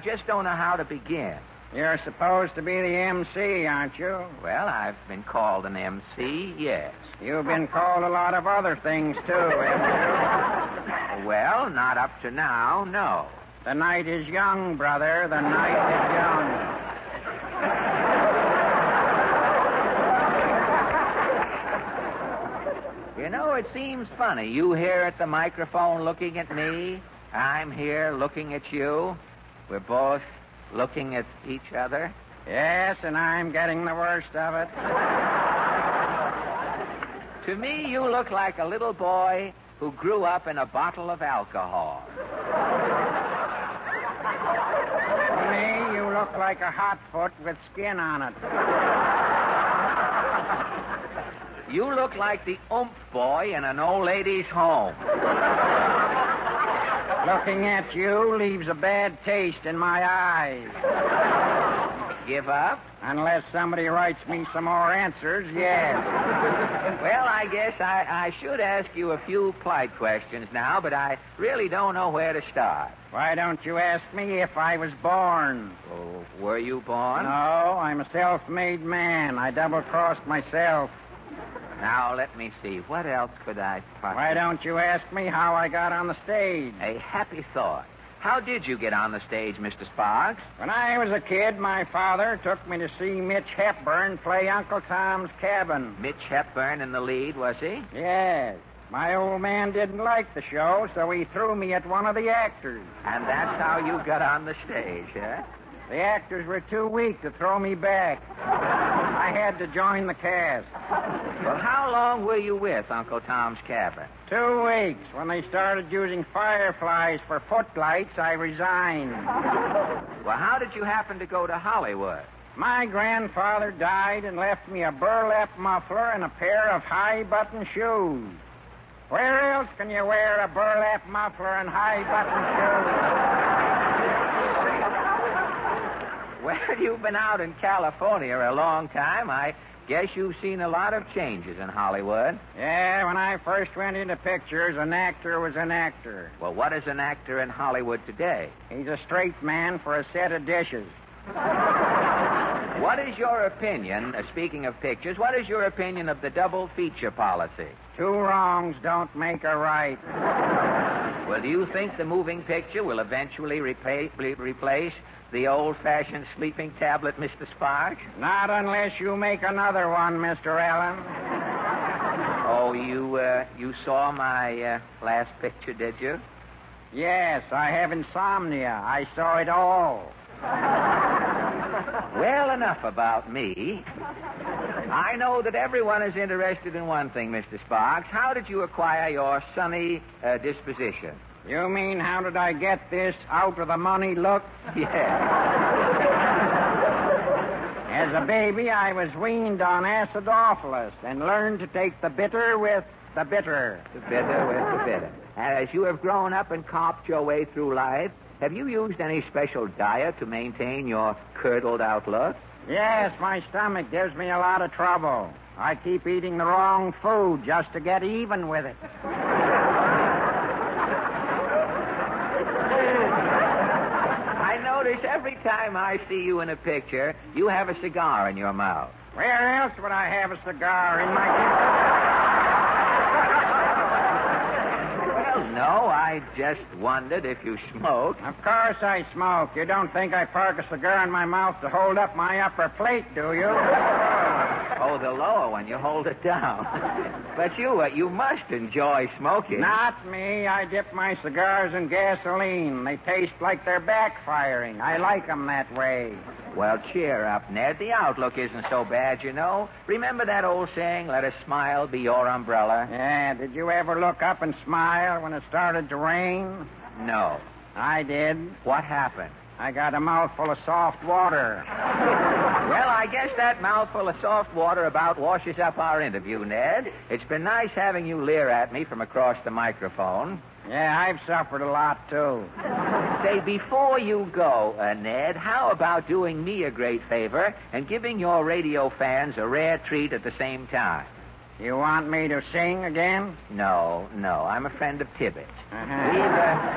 [SPEAKER 2] just don't know how to begin.
[SPEAKER 10] You're supposed to be the MC, aren't you?
[SPEAKER 2] Well, I've been called an MC, yes.
[SPEAKER 10] You've been called a lot of other things, too, haven't you?
[SPEAKER 2] Well, not up to now, no.
[SPEAKER 10] The night is young, brother. The night is young.
[SPEAKER 2] You know, it seems funny. You here at the microphone looking at me. I'm here looking at you. We're both looking at each other.
[SPEAKER 10] Yes, and I'm getting the worst of it.
[SPEAKER 2] To me, you look like a little boy who grew up in a bottle of alcohol.
[SPEAKER 10] To me, you look like a hot foot with skin on it.
[SPEAKER 2] You look like the oomph boy in an old lady's home.
[SPEAKER 10] Looking at you leaves a bad taste in my eyes.
[SPEAKER 2] Give up?
[SPEAKER 10] Unless somebody writes me some more answers, yes.
[SPEAKER 2] Well, I guess I should ask you a few polite questions now, but I really don't know where to start.
[SPEAKER 10] Why don't you ask me if I was born?
[SPEAKER 2] Oh, were you born?
[SPEAKER 10] No, I'm a self-made man. I double-crossed myself.
[SPEAKER 2] Now, let me see. What else could I possibly...
[SPEAKER 10] Why don't you ask me how I got on the stage?
[SPEAKER 2] A happy thought. How did you get on the stage, Mr. Sparks?
[SPEAKER 10] When I was a kid, my father took me to see Mitch Hepburn play Uncle Tom's Cabin.
[SPEAKER 2] Mitch Hepburn in the lead, was he?
[SPEAKER 10] Yes. My old man didn't like the show, so he threw me at one of the actors.
[SPEAKER 2] And that's how you got on the stage, huh?
[SPEAKER 10] The actors were too weak to throw me back. I had to join the cast.
[SPEAKER 2] Well, how long were you with Uncle Tom's Cabin?
[SPEAKER 10] 2 weeks. When they started using fireflies for footlights, I resigned.
[SPEAKER 2] Well, how did you happen to go to Hollywood?
[SPEAKER 10] My grandfather died and left me a burlap muffler and a pair of high-button shoes. Where else can you wear a burlap muffler and high-button shoes?
[SPEAKER 2] Well, you've been out in California a long time. I guess you've seen a lot of changes in Hollywood.
[SPEAKER 10] Yeah, when I first went into pictures, an actor was an actor.
[SPEAKER 2] Well, what is an actor in Hollywood today?
[SPEAKER 10] He's a straight man for a set of dishes.
[SPEAKER 2] What is your opinion, speaking of pictures, what is your opinion of the double feature policy?
[SPEAKER 10] 2 wrongs don't make a right.
[SPEAKER 2] Well, do you think the moving picture will eventually replace the old-fashioned sleeping tablet, Mr. Sparks?
[SPEAKER 10] Not unless you make another one, Mr. Allen.
[SPEAKER 2] Oh, you saw my last picture, did you?
[SPEAKER 10] Yes, I have insomnia. I saw it all.
[SPEAKER 2] Well, enough about me. I know that everyone is interested in one thing, Mr. Sparks. How did you acquire your sunny disposition?
[SPEAKER 10] You mean, how did I get this out-of-the-money look?
[SPEAKER 2] Yeah.
[SPEAKER 10] As a baby, I was weaned on acidophilus and learned to take the bitter with the bitter.
[SPEAKER 2] The bitter with the bitter. And as you have grown up and copped your way through life, have you used any special diet to maintain your curdled outlook?
[SPEAKER 10] Yes, my stomach gives me a lot of trouble. I keep eating the wrong food just to get even with it.
[SPEAKER 2] I notice every time I see you in a picture, you have a cigar in your mouth.
[SPEAKER 10] Where else would I have a cigar in my...
[SPEAKER 2] No, I just wondered if you smoked.
[SPEAKER 10] Of course I smoke. You don't think I park a cigar in my mouth to hold up my upper plate, do you?
[SPEAKER 2] Oh, the lower one. You hold it down. But you must enjoy smoking.
[SPEAKER 10] Not me. I dip my cigars in gasoline. They taste like they're backfiring. I like them that way.
[SPEAKER 2] Well, cheer up, Ned. The outlook isn't so bad, you know. Remember that old saying, let a smile be your umbrella?
[SPEAKER 10] Yeah, did you ever look up and smile when it started to rain?
[SPEAKER 2] No.
[SPEAKER 10] I did.
[SPEAKER 2] What happened?
[SPEAKER 10] I got a mouthful of soft water.
[SPEAKER 2] Well, I guess that mouthful of soft water about washes up our interview, Ned. It's been nice having you leer at me from across the microphone.
[SPEAKER 10] Yeah, I've suffered a lot, too.
[SPEAKER 2] Say, before you go, Ned, how about doing me a great favor and giving your radio fans a rare treat at the same time?
[SPEAKER 10] You want me to sing again?
[SPEAKER 2] No. I'm a friend of Tibbetts.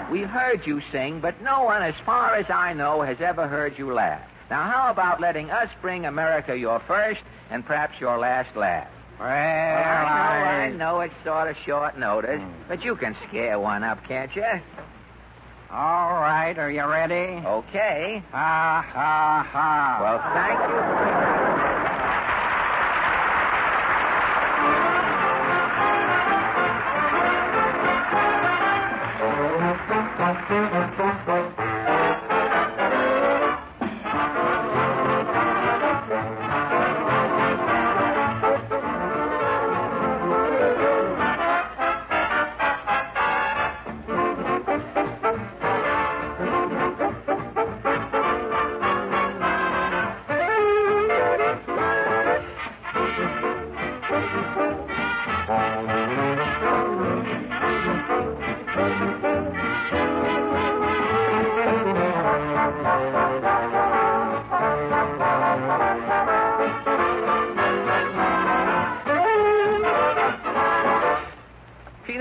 [SPEAKER 2] We've heard you sing, but no one, as far as I know, has ever heard you laugh. Now, how about letting us bring America your first and perhaps your last laugh?
[SPEAKER 10] Well,
[SPEAKER 2] I know it's sort of short notice, but you can scare one up, can't you?
[SPEAKER 10] All right, are you ready?
[SPEAKER 2] Okay.
[SPEAKER 10] Ha, ha, ha.
[SPEAKER 2] Well, thank you.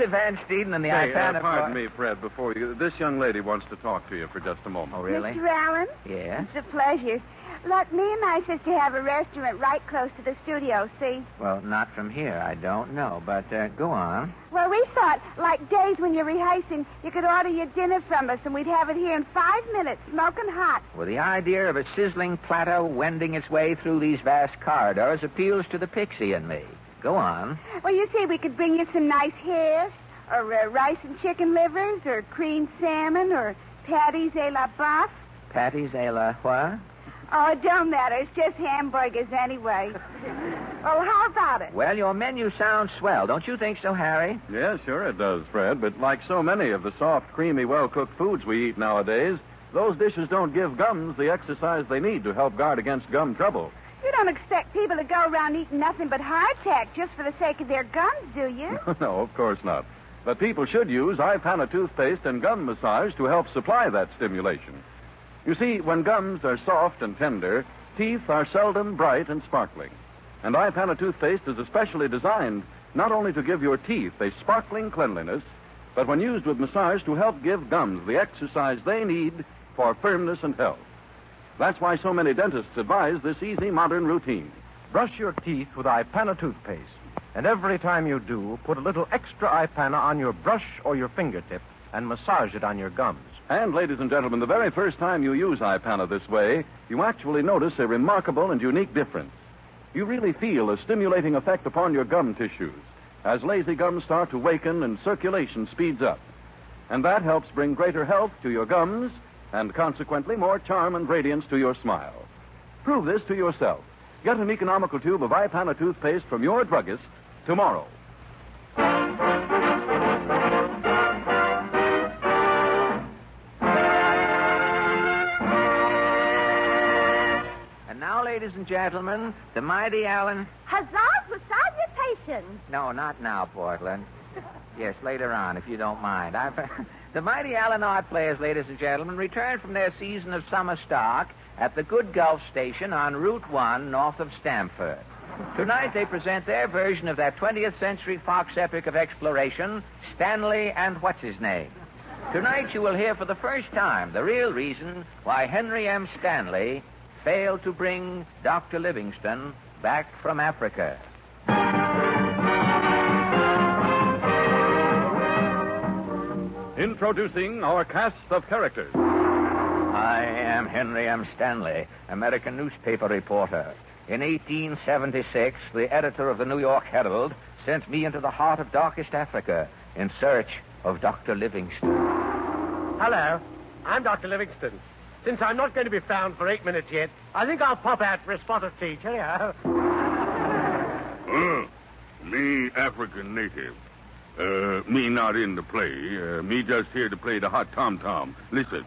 [SPEAKER 2] Van Steeden and the Ipana...
[SPEAKER 1] Pardon me, Fred, before you... This young lady wants to talk to you for just a moment.
[SPEAKER 2] Oh, really?
[SPEAKER 11] Mr. Allen?
[SPEAKER 2] Yeah?
[SPEAKER 11] It's a pleasure. Look, me and my sister have a restaurant right close to the studio, see?
[SPEAKER 2] Well, not from here. I don't know, but go on.
[SPEAKER 11] Well, we thought, like days when you're rehearsing, you could order your dinner from us and we'd have it here in 5 minutes, smoking hot.
[SPEAKER 2] Well, the idea of a sizzling platter wending its way through these vast corridors appeals to the pixie in me. Go on.
[SPEAKER 11] Well, you see, we could bring you some nice hares, or rice and chicken livers, or creamed salmon, or patties a la boeuf.
[SPEAKER 2] Patties a la what?
[SPEAKER 11] Oh, it don't matter. It's just hamburgers anyway. Well, how about it?
[SPEAKER 2] Well, your menu sounds swell. Don't you think so, Harry?
[SPEAKER 1] Yes, sure it does, Fred. But like so many of the soft, creamy, well-cooked foods we eat nowadays, those dishes don't give gums the exercise they need to help guard against gum trouble.
[SPEAKER 11] You don't expect people to go around eating nothing but hardtack just for the sake of their gums, do you?
[SPEAKER 1] No, of course not. But people should use iPana toothpaste and gum massage to help supply that stimulation. You see, when gums are soft and tender, teeth are seldom bright and sparkling. And iPana toothpaste is especially designed not only to give your teeth a sparkling cleanliness, but when used with massage to help give gums the exercise they need for firmness and health. That's why so many dentists advise this easy modern routine.
[SPEAKER 8] Brush your teeth with iPana toothpaste. And every time you do, put a little extra iPana on your brush or your fingertip and massage it on your gums.
[SPEAKER 1] And, ladies and gentlemen, the very first time you use iPana this way, you actually notice a remarkable and unique difference. You really feel a stimulating effect upon your gum tissues as lazy gums start to waken and circulation speeds up. And that helps bring greater health to your gums and, consequently, more charm and radiance to your smile. Prove this to yourself. Get an economical tube of iPana toothpaste from your druggist tomorrow.
[SPEAKER 2] And now, ladies and gentlemen, the mighty Allen...
[SPEAKER 5] Huzzah for salutations.
[SPEAKER 2] No, not now, Portland. Yes, later on, if you don't mind. The mighty Allen Art Players, ladies and gentlemen, returned from their season of summer stock at the Good Gulf Station on Route 1 north of Stamford. Tonight they present their version of that 20th Century Fox epic of exploration, Stanley and What's-His-Name. Tonight you will hear for the first time the real reason why Henry M. Stanley failed to bring Dr. Livingston back from Africa.
[SPEAKER 1] Introducing our cast of characters.
[SPEAKER 2] I am Henry M. Stanley, American newspaper reporter. In 1876, the editor of the New York Herald sent me into the heart of darkest Africa in search of Dr. Livingston.
[SPEAKER 4] Hello. I'm Dr. Livingston. Since I'm not going to be found for 8 minutes yet, I think I'll pop out for a spot of tea. Cheerio.
[SPEAKER 6] Me African native. Me not in the play. Me just here to play the hot tom-tom. Listen.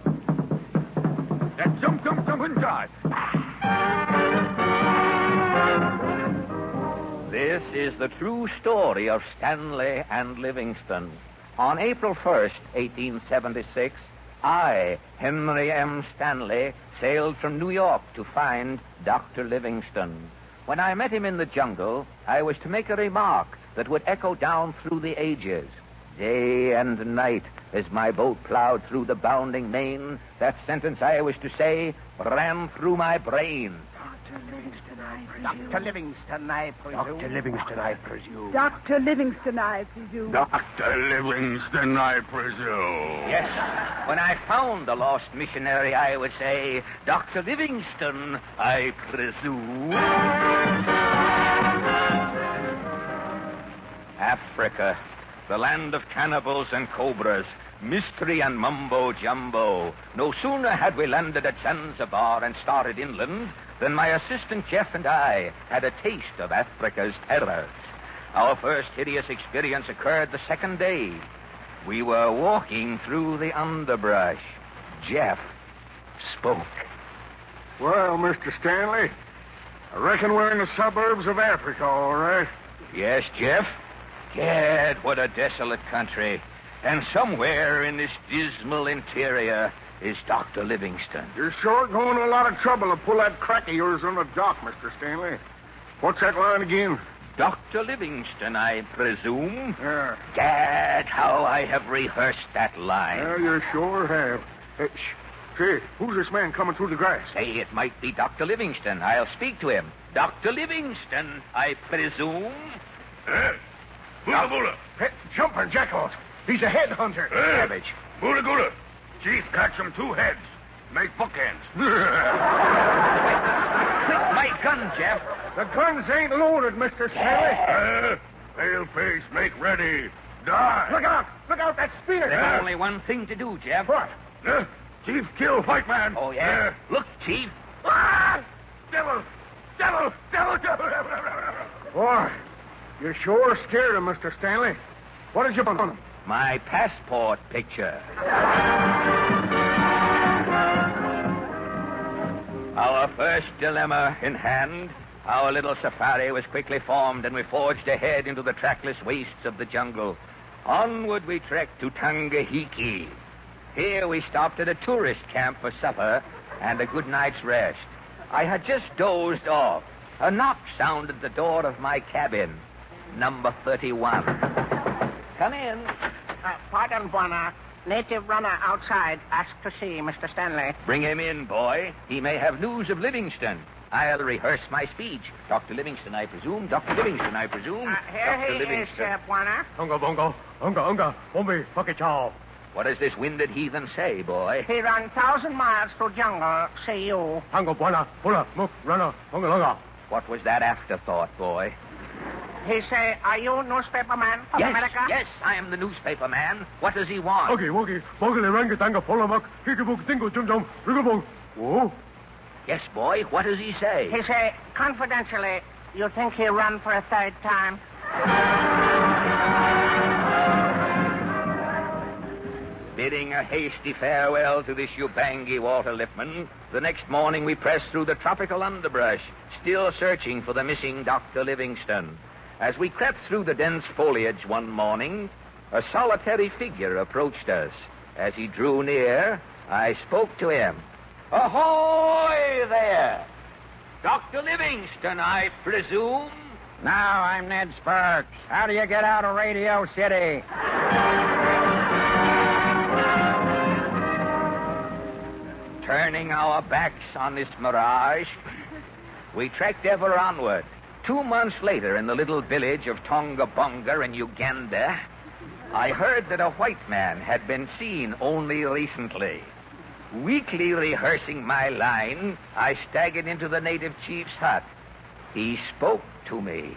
[SPEAKER 6] That jump and die.
[SPEAKER 2] This is the true story of Stanley and Livingston. On April 1st, 1876, I, Henry M. Stanley, sailed from New York to find Dr. Livingston. When I met him in the jungle, I was to make a remark that would echo down through the ages. Day and night, as my boat plowed through the bounding main, that sentence I was to say ran through my brain.
[SPEAKER 3] Dr. Livingston, I presume.
[SPEAKER 10] Dr. Livingston, I presume.
[SPEAKER 11] Dr. Livingston, I presume.
[SPEAKER 6] Dr. Livingston, I presume.
[SPEAKER 2] Yes, when I found the lost missionary, I would say, Dr. Livingston, I presume. Africa, the land of cannibals and cobras, mystery and mumbo-jumbo. No sooner had we landed at Zanzibar and started inland than my assistant Jeff and I had a taste of Africa's terrors. Our first hideous experience occurred the second day. We were walking through the underbrush. Jeff spoke.
[SPEAKER 6] Well, Mr. Stanley, I reckon we're in the suburbs of Africa, all right.
[SPEAKER 2] Yes, Jeff? Gad, what a desolate country. And somewhere in this dismal interior is Dr. Livingston.
[SPEAKER 6] You're sure going to a lot of trouble to pull that crack of yours on the dock, Mr. Stanley. What's that line again?
[SPEAKER 2] Dr. Livingston, I presume.
[SPEAKER 6] Yeah.
[SPEAKER 2] Gad, how I have rehearsed that line.
[SPEAKER 6] Well, you sure have. Say, who's this man coming through the grass?
[SPEAKER 2] Say, it might be Dr. Livingston. I'll speak to him. Dr. Livingston, I presume.
[SPEAKER 6] Bula Bula.
[SPEAKER 3] Jumping jackals. He's a headhunter.
[SPEAKER 6] Savage. Bula Gula. Chief, catch him 2 heads. Make bookends.
[SPEAKER 2] Quick, my gun, Jeff.
[SPEAKER 3] The guns ain't loaded, Mr. Stanley.
[SPEAKER 6] Paleface, make ready. Die.
[SPEAKER 3] Look out! Look out, that speeder!
[SPEAKER 2] There's only one thing to do, Jeff.
[SPEAKER 3] What?
[SPEAKER 6] Chief, kill white man.
[SPEAKER 2] Oh, yeah? Look, Chief.
[SPEAKER 6] Ah! Devil! Devil! Devil! Devil! Devil!
[SPEAKER 3] Boy, you sure scared him, Mr. Stanley. What did you put on him?
[SPEAKER 2] My passport picture. Our first dilemma in hand, our little safari was quickly formed, and we forged ahead into the trackless wastes of the jungle. Onward we trekked to Tangahiki. Here we stopped at a tourist camp for supper and a good night's rest. I had just dozed off. A knock sounded at the door of my cabin, number 31. Come in.
[SPEAKER 10] Pardon, Buana. Native runner outside asked to see Mr. Stanley.
[SPEAKER 2] Bring him in, boy. He may have news of Livingston. I'll rehearse my speech. Dr. Livingston, I presume. Dr. Livingston, I presume.
[SPEAKER 10] Here
[SPEAKER 2] Dr.
[SPEAKER 10] he
[SPEAKER 2] Livingston.
[SPEAKER 10] is, Buana.
[SPEAKER 4] Unga bunga, unga, bombi, fucky chow.
[SPEAKER 2] What does this winded heathen say, boy?
[SPEAKER 10] He ran 1,000 miles through jungle. See you.
[SPEAKER 4] Tango buana, pula, muk, runner, unga lunga.
[SPEAKER 2] What was that afterthought, boy?
[SPEAKER 10] He say, are you newspaper man from
[SPEAKER 2] Yes,
[SPEAKER 10] America?
[SPEAKER 2] yes, I am the newspaper man. What does he want?
[SPEAKER 4] Okay, wogi, boggle ranga tanga pula mak, kikibuk dingo jum jum, rigabong. Oh,
[SPEAKER 2] Yes, boy, what does he say?
[SPEAKER 10] He say, confidentially, you think he run for a third time?
[SPEAKER 2] Bidding a hasty farewell to this Ubangi water liftman, the next morning we pressed through the tropical underbrush, still searching for the missing Dr. Livingston. As we crept through the dense foliage one morning, a solitary figure approached us. As he drew near, I spoke to him. Ahoy there! Dr. Livingston, I presume?
[SPEAKER 10] Now, I'm Ned Sparks. How do you get out of Radio City?
[SPEAKER 2] Turning our backs on this mirage, we trekked ever onward. 2 months later, in the little village of Tongabonga in Uganda, I heard that a white man had been seen only recently. Weakly rehearsing my line, I staggered into the native chief's hut. He spoke to me.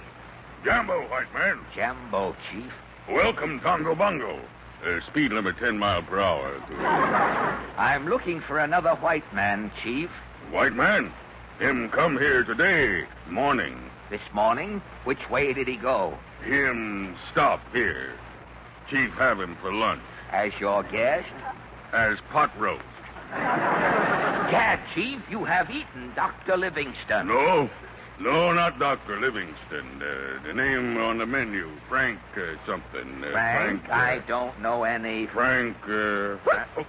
[SPEAKER 6] Jambo, white man.
[SPEAKER 2] Jambo, Chief.
[SPEAKER 6] Welcome, Congo Bongo. Speed limit 10 miles per hour.
[SPEAKER 2] I'm looking for another white man, Chief.
[SPEAKER 6] White man? Him come here today, morning.
[SPEAKER 2] This morning? Which way did he go?
[SPEAKER 6] Him stop here. Chief have him for lunch.
[SPEAKER 2] As your guest?
[SPEAKER 6] As pot roast.
[SPEAKER 2] Gad, Chief, you have eaten Dr. Livingston.
[SPEAKER 6] No, not Dr. Livingston. The name on the menu, Frank something.
[SPEAKER 2] Frank, I don't know any.
[SPEAKER 6] Frank,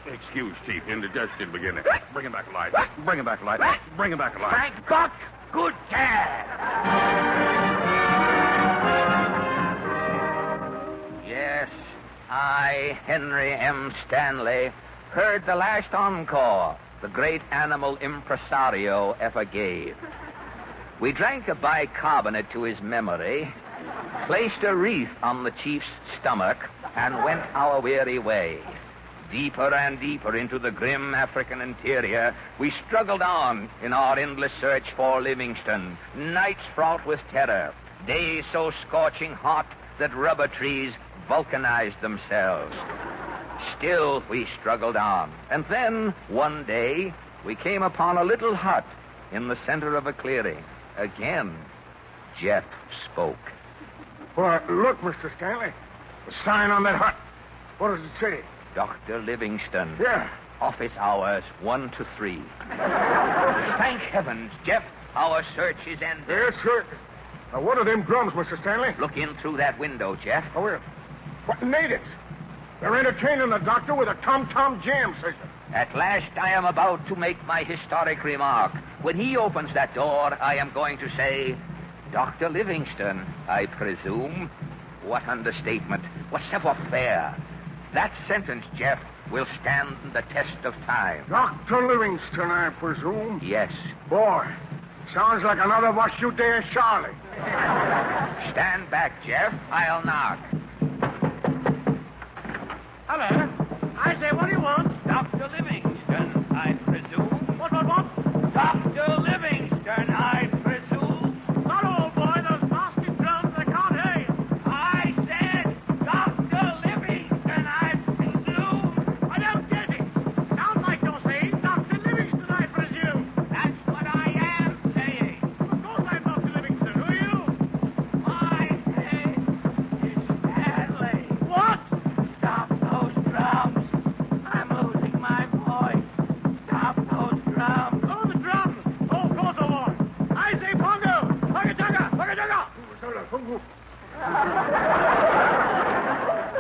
[SPEAKER 6] excuse, Chief, indigestion beginning. Bring him back alive. Bring him back alive. Bring him back alive.
[SPEAKER 2] Frank Buck, good dad. Yes, I, Henry M. Stanley, heard the last encore the great animal impresario ever gave. We drank a bicarbonate to his memory, placed a wreath on the chief's stomach, and went our weary way. Deeper and deeper into the grim African interior, we struggled on in our endless search for Livingston. Nights fraught with terror, days so scorching hot that rubber trees vulcanized themselves. Still, we struggled on. And then, one day, we came upon a little hut in the center of a clearing. Again, Jeff spoke.
[SPEAKER 3] Well, look, Mr. Stanley. The sign on that hut. What does it say?
[SPEAKER 2] Dr. Livingston.
[SPEAKER 3] Yeah.
[SPEAKER 2] Office hours 1 to 3. Thank heavens, Jeff, our search is ended.
[SPEAKER 3] Yes, sir. Now, what are them drums, Mr. Stanley?
[SPEAKER 2] Look in through that window, Jeff.
[SPEAKER 3] Oh, where? What natives? They're entertaining the doctor with a tom-tom jam system.
[SPEAKER 2] At last, I am about to make my historic remark. When he opens that door, I am going to say, Dr. Livingston, I presume. What understatement. What savoir-faire. That sentence, Jeff, will stand the test of time.
[SPEAKER 3] Dr. Livingston, I presume?
[SPEAKER 2] Yes.
[SPEAKER 3] Boy, sounds like another Wash You Dare Charlie.
[SPEAKER 2] Stand back, Jeff. I'll knock.
[SPEAKER 4] Hello. I say, what do you want?
[SPEAKER 2] Dr. Livingston, I presume.
[SPEAKER 4] What?
[SPEAKER 2] Dr. Livingston, I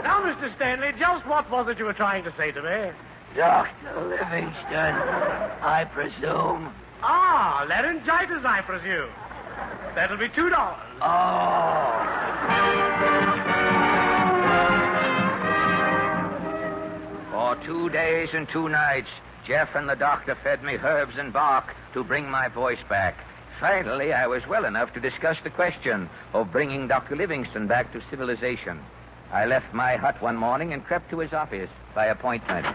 [SPEAKER 4] Now, Mr. Stanley, just what was it you were trying to say to me?
[SPEAKER 2] Dr. Livingston, I presume.
[SPEAKER 4] Ah, laryngitis, I presume. That'll be $2.
[SPEAKER 2] Oh. For 2 days and 2 nights, Jeff and the doctor fed me herbs and bark to bring my voice back. Finally, I was well enough to discuss the question of bringing Dr. Livingston back to civilization. I left my hut one morning and crept to his office by appointment.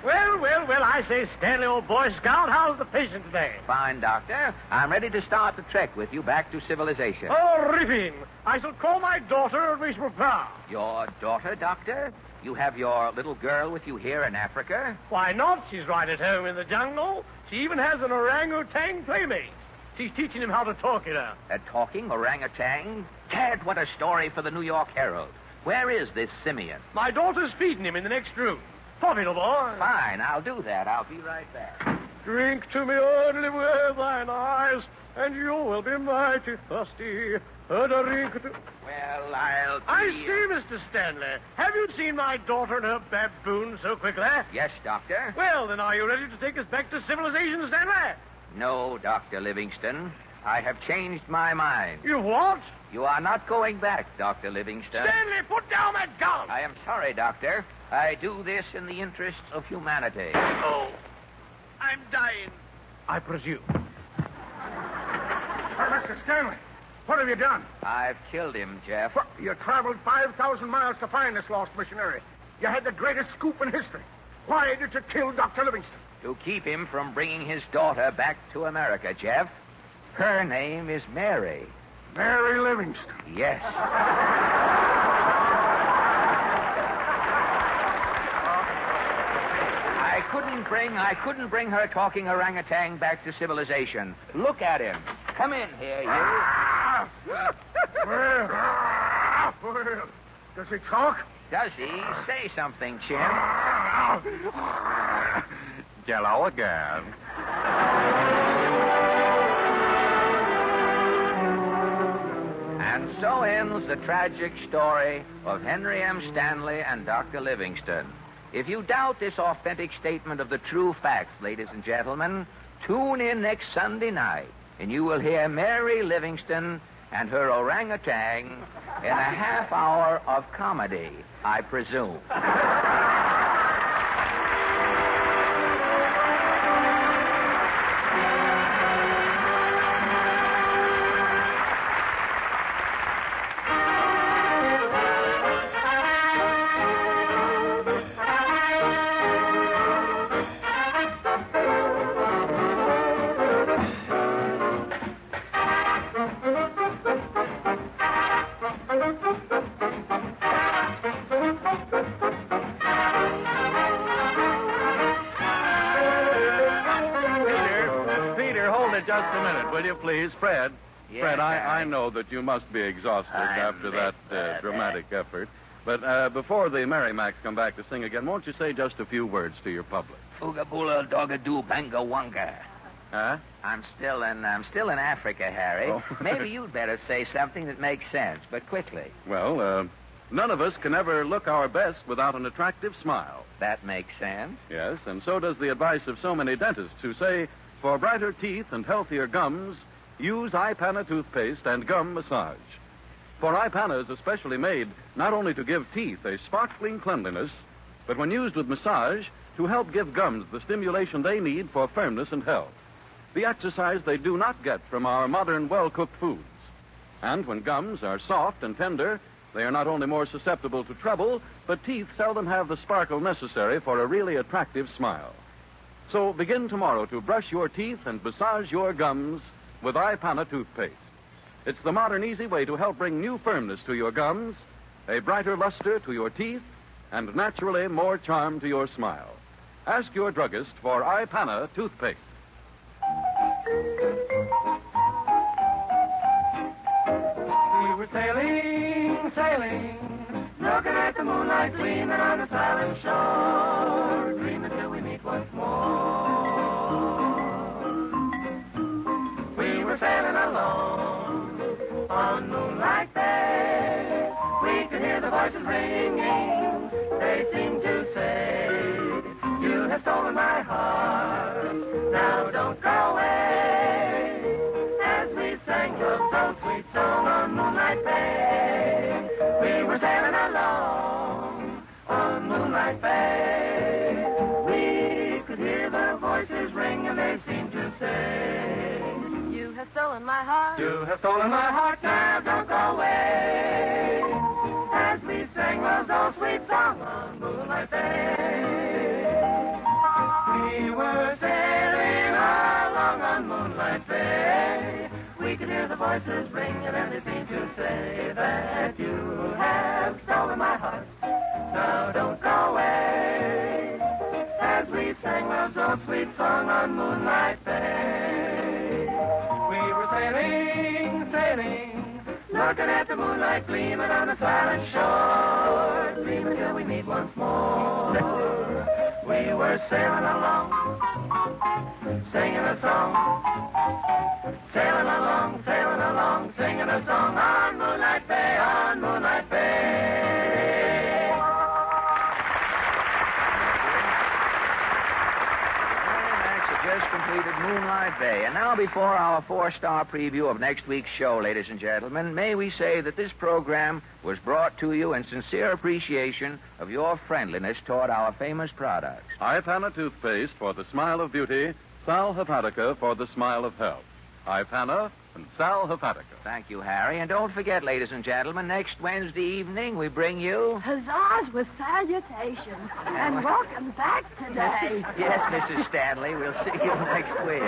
[SPEAKER 4] Well, I say, Stanley, old Boy Scout, how's the patient today?
[SPEAKER 2] Fine, Doctor. I'm ready to start the trek with you back to civilization.
[SPEAKER 4] Oh, ripping. I shall call my daughter and we shall prepare.
[SPEAKER 2] Your daughter, Doctor? You have your little girl with you here in Africa?
[SPEAKER 4] Why not? She's right at home in the jungle. She even has an orangutan playmate. She's teaching him how to talk, you know.
[SPEAKER 2] A talking orangutan? Tad, what a story for the New York Herald. Where is this simian?
[SPEAKER 4] My daughter's feeding him in the next room. Pop it, old boy.
[SPEAKER 2] Fine, I'll do that. I'll be right back.
[SPEAKER 4] Drink to me only with thine eyes, and you will be mighty thirsty. A drink to...
[SPEAKER 2] Well, I'll be...
[SPEAKER 4] I say, Mr. Stanley, have you seen my daughter and her baboon so quickly?
[SPEAKER 2] Yes, Doctor.
[SPEAKER 4] Well, then are you ready to take us back to civilization, Stanley?
[SPEAKER 2] No, Dr. Livingston. I have changed my mind.
[SPEAKER 4] You what?
[SPEAKER 2] You are not going back, Dr. Livingston.
[SPEAKER 4] Stanley, put down that gun!
[SPEAKER 2] I am sorry, Doctor. I do this in the interests of humanity.
[SPEAKER 4] Oh, I'm dying. I presume.
[SPEAKER 3] Mr. Stanley, what have you done?
[SPEAKER 2] I've killed him, Jeff.
[SPEAKER 3] What? You traveled 5,000 miles to find this lost missionary. You had the greatest scoop in history. Why did you kill Dr. Livingston?
[SPEAKER 2] To keep him from bringing his daughter back to America, Jeff. Her name is Mary.
[SPEAKER 3] Mary Livingston.
[SPEAKER 2] Yes. I couldn't bring her talking orangutan back to civilization. Look at him. Come in here, you.
[SPEAKER 3] Well, does he talk?
[SPEAKER 2] Does he? Say something, Chin.
[SPEAKER 8] Jello again.
[SPEAKER 2] And so ends the tragic story of Henry M. Stanley and Dr. Livingston. If you doubt this authentic statement of the true facts, ladies and gentlemen, tune in next Sunday night, and you will hear Mary Livingston and her orangutan in a half hour of comedy, I presume.
[SPEAKER 1] Just a minute, will you, please? Fred.
[SPEAKER 2] Yes,
[SPEAKER 1] Fred, I
[SPEAKER 2] Harry.
[SPEAKER 1] know that you must be exhausted after that dramatic effort. But before the Merrimacs come back to sing again, won't you say just a few words to your public?
[SPEAKER 2] Oogaboola dogadoo banga wanga.
[SPEAKER 1] Huh?
[SPEAKER 2] I'm still in Africa, Harry.
[SPEAKER 1] Oh.
[SPEAKER 2] Maybe you'd better say something that makes sense, but quickly.
[SPEAKER 1] Well, none of us can ever look our best without an attractive smile.
[SPEAKER 2] That makes sense.
[SPEAKER 1] Yes, and so does the advice of so many dentists who say, for brighter teeth and healthier gums, use iPana toothpaste and gum massage. For iPana is especially made not only to give teeth a sparkling cleanliness, but when used with massage, to help give gums the stimulation they need for firmness and health. The exercise they do not get from our modern well-cooked foods. And when gums are soft and tender, they are not only more susceptible to trouble, but teeth seldom have the sparkle necessary for a really attractive smile. So begin tomorrow to brush your teeth and massage your gums with iPana toothpaste. It's the modern, easy way to help bring new firmness to your gums, a brighter luster to your teeth, and naturally more charm to your smile. Ask your druggist for iPana toothpaste.
[SPEAKER 7] We were sailing, looking at the moonlight gleaming on the silent shore, dreaming till we meet once more. We were sailing alone on moonlight bay. voices ringing, they seem to say, you have stolen my heart, now don't go away. As we sang love's old sweet song on Moonlight Bay, we were sailing along on Moonlight Bay. We could hear the voices ring and they seemed to say,
[SPEAKER 5] You have stolen my heart.
[SPEAKER 7] you have stolen my heart, now don't go away. As we sang love's old sweet song on Moonlight Bay, we were sailing along on Moonlight Bay. We could hear the voices ringing and they seemed to say that you have stolen my heart, now don't go away. As we sang love's old sweet song on Moonlight Bay, we were sailing, sailing, looking at the moonlight gleaming on the silent shore, dreaming till we meet once more. We were sailing along, singing a song, sailing along, singing a song on Moonlight Bay, on Moonlight Bay.
[SPEAKER 2] Just completed Moonlight Bay. And now, before our 4-star preview of next week's show, ladies and gentlemen, may we say that this program was brought to you in sincere appreciation of your friendliness toward our famous products.
[SPEAKER 1] Ipana toothpaste for the smile of beauty, Sal Hepatica for the smile of health. Ipana and Sal Hepatica.
[SPEAKER 2] Thank you, Harry. And don't forget, ladies and gentlemen, next Wednesday evening we bring you...
[SPEAKER 5] Huzzas with salutations. And welcome back today.
[SPEAKER 2] Yes, Mrs. Stanley, we'll see you next week.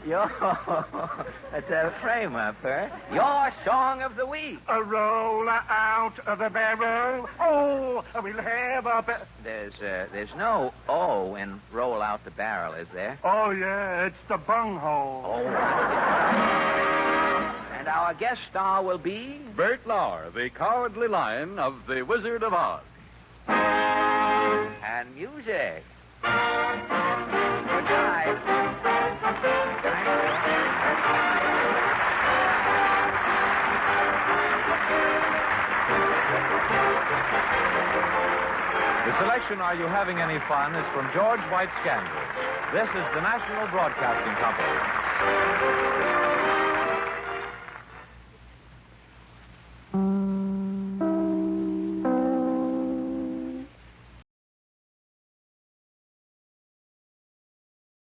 [SPEAKER 2] That's a frame-up, huh? Your song of the week.
[SPEAKER 3] A roll out of the barrel. Oh, we'll have a...
[SPEAKER 2] There's no O in roll out the barrel, is there?
[SPEAKER 3] Oh, yeah, it's the bunghole.
[SPEAKER 2] Oh, and our guest star will be...
[SPEAKER 1] Bert Lauer, the cowardly lion of The Wizard of Oz.
[SPEAKER 2] And music. Good night.
[SPEAKER 8] The selection, Are You Having Any Fun, is from George White Scandal. This is the National Broadcasting Company.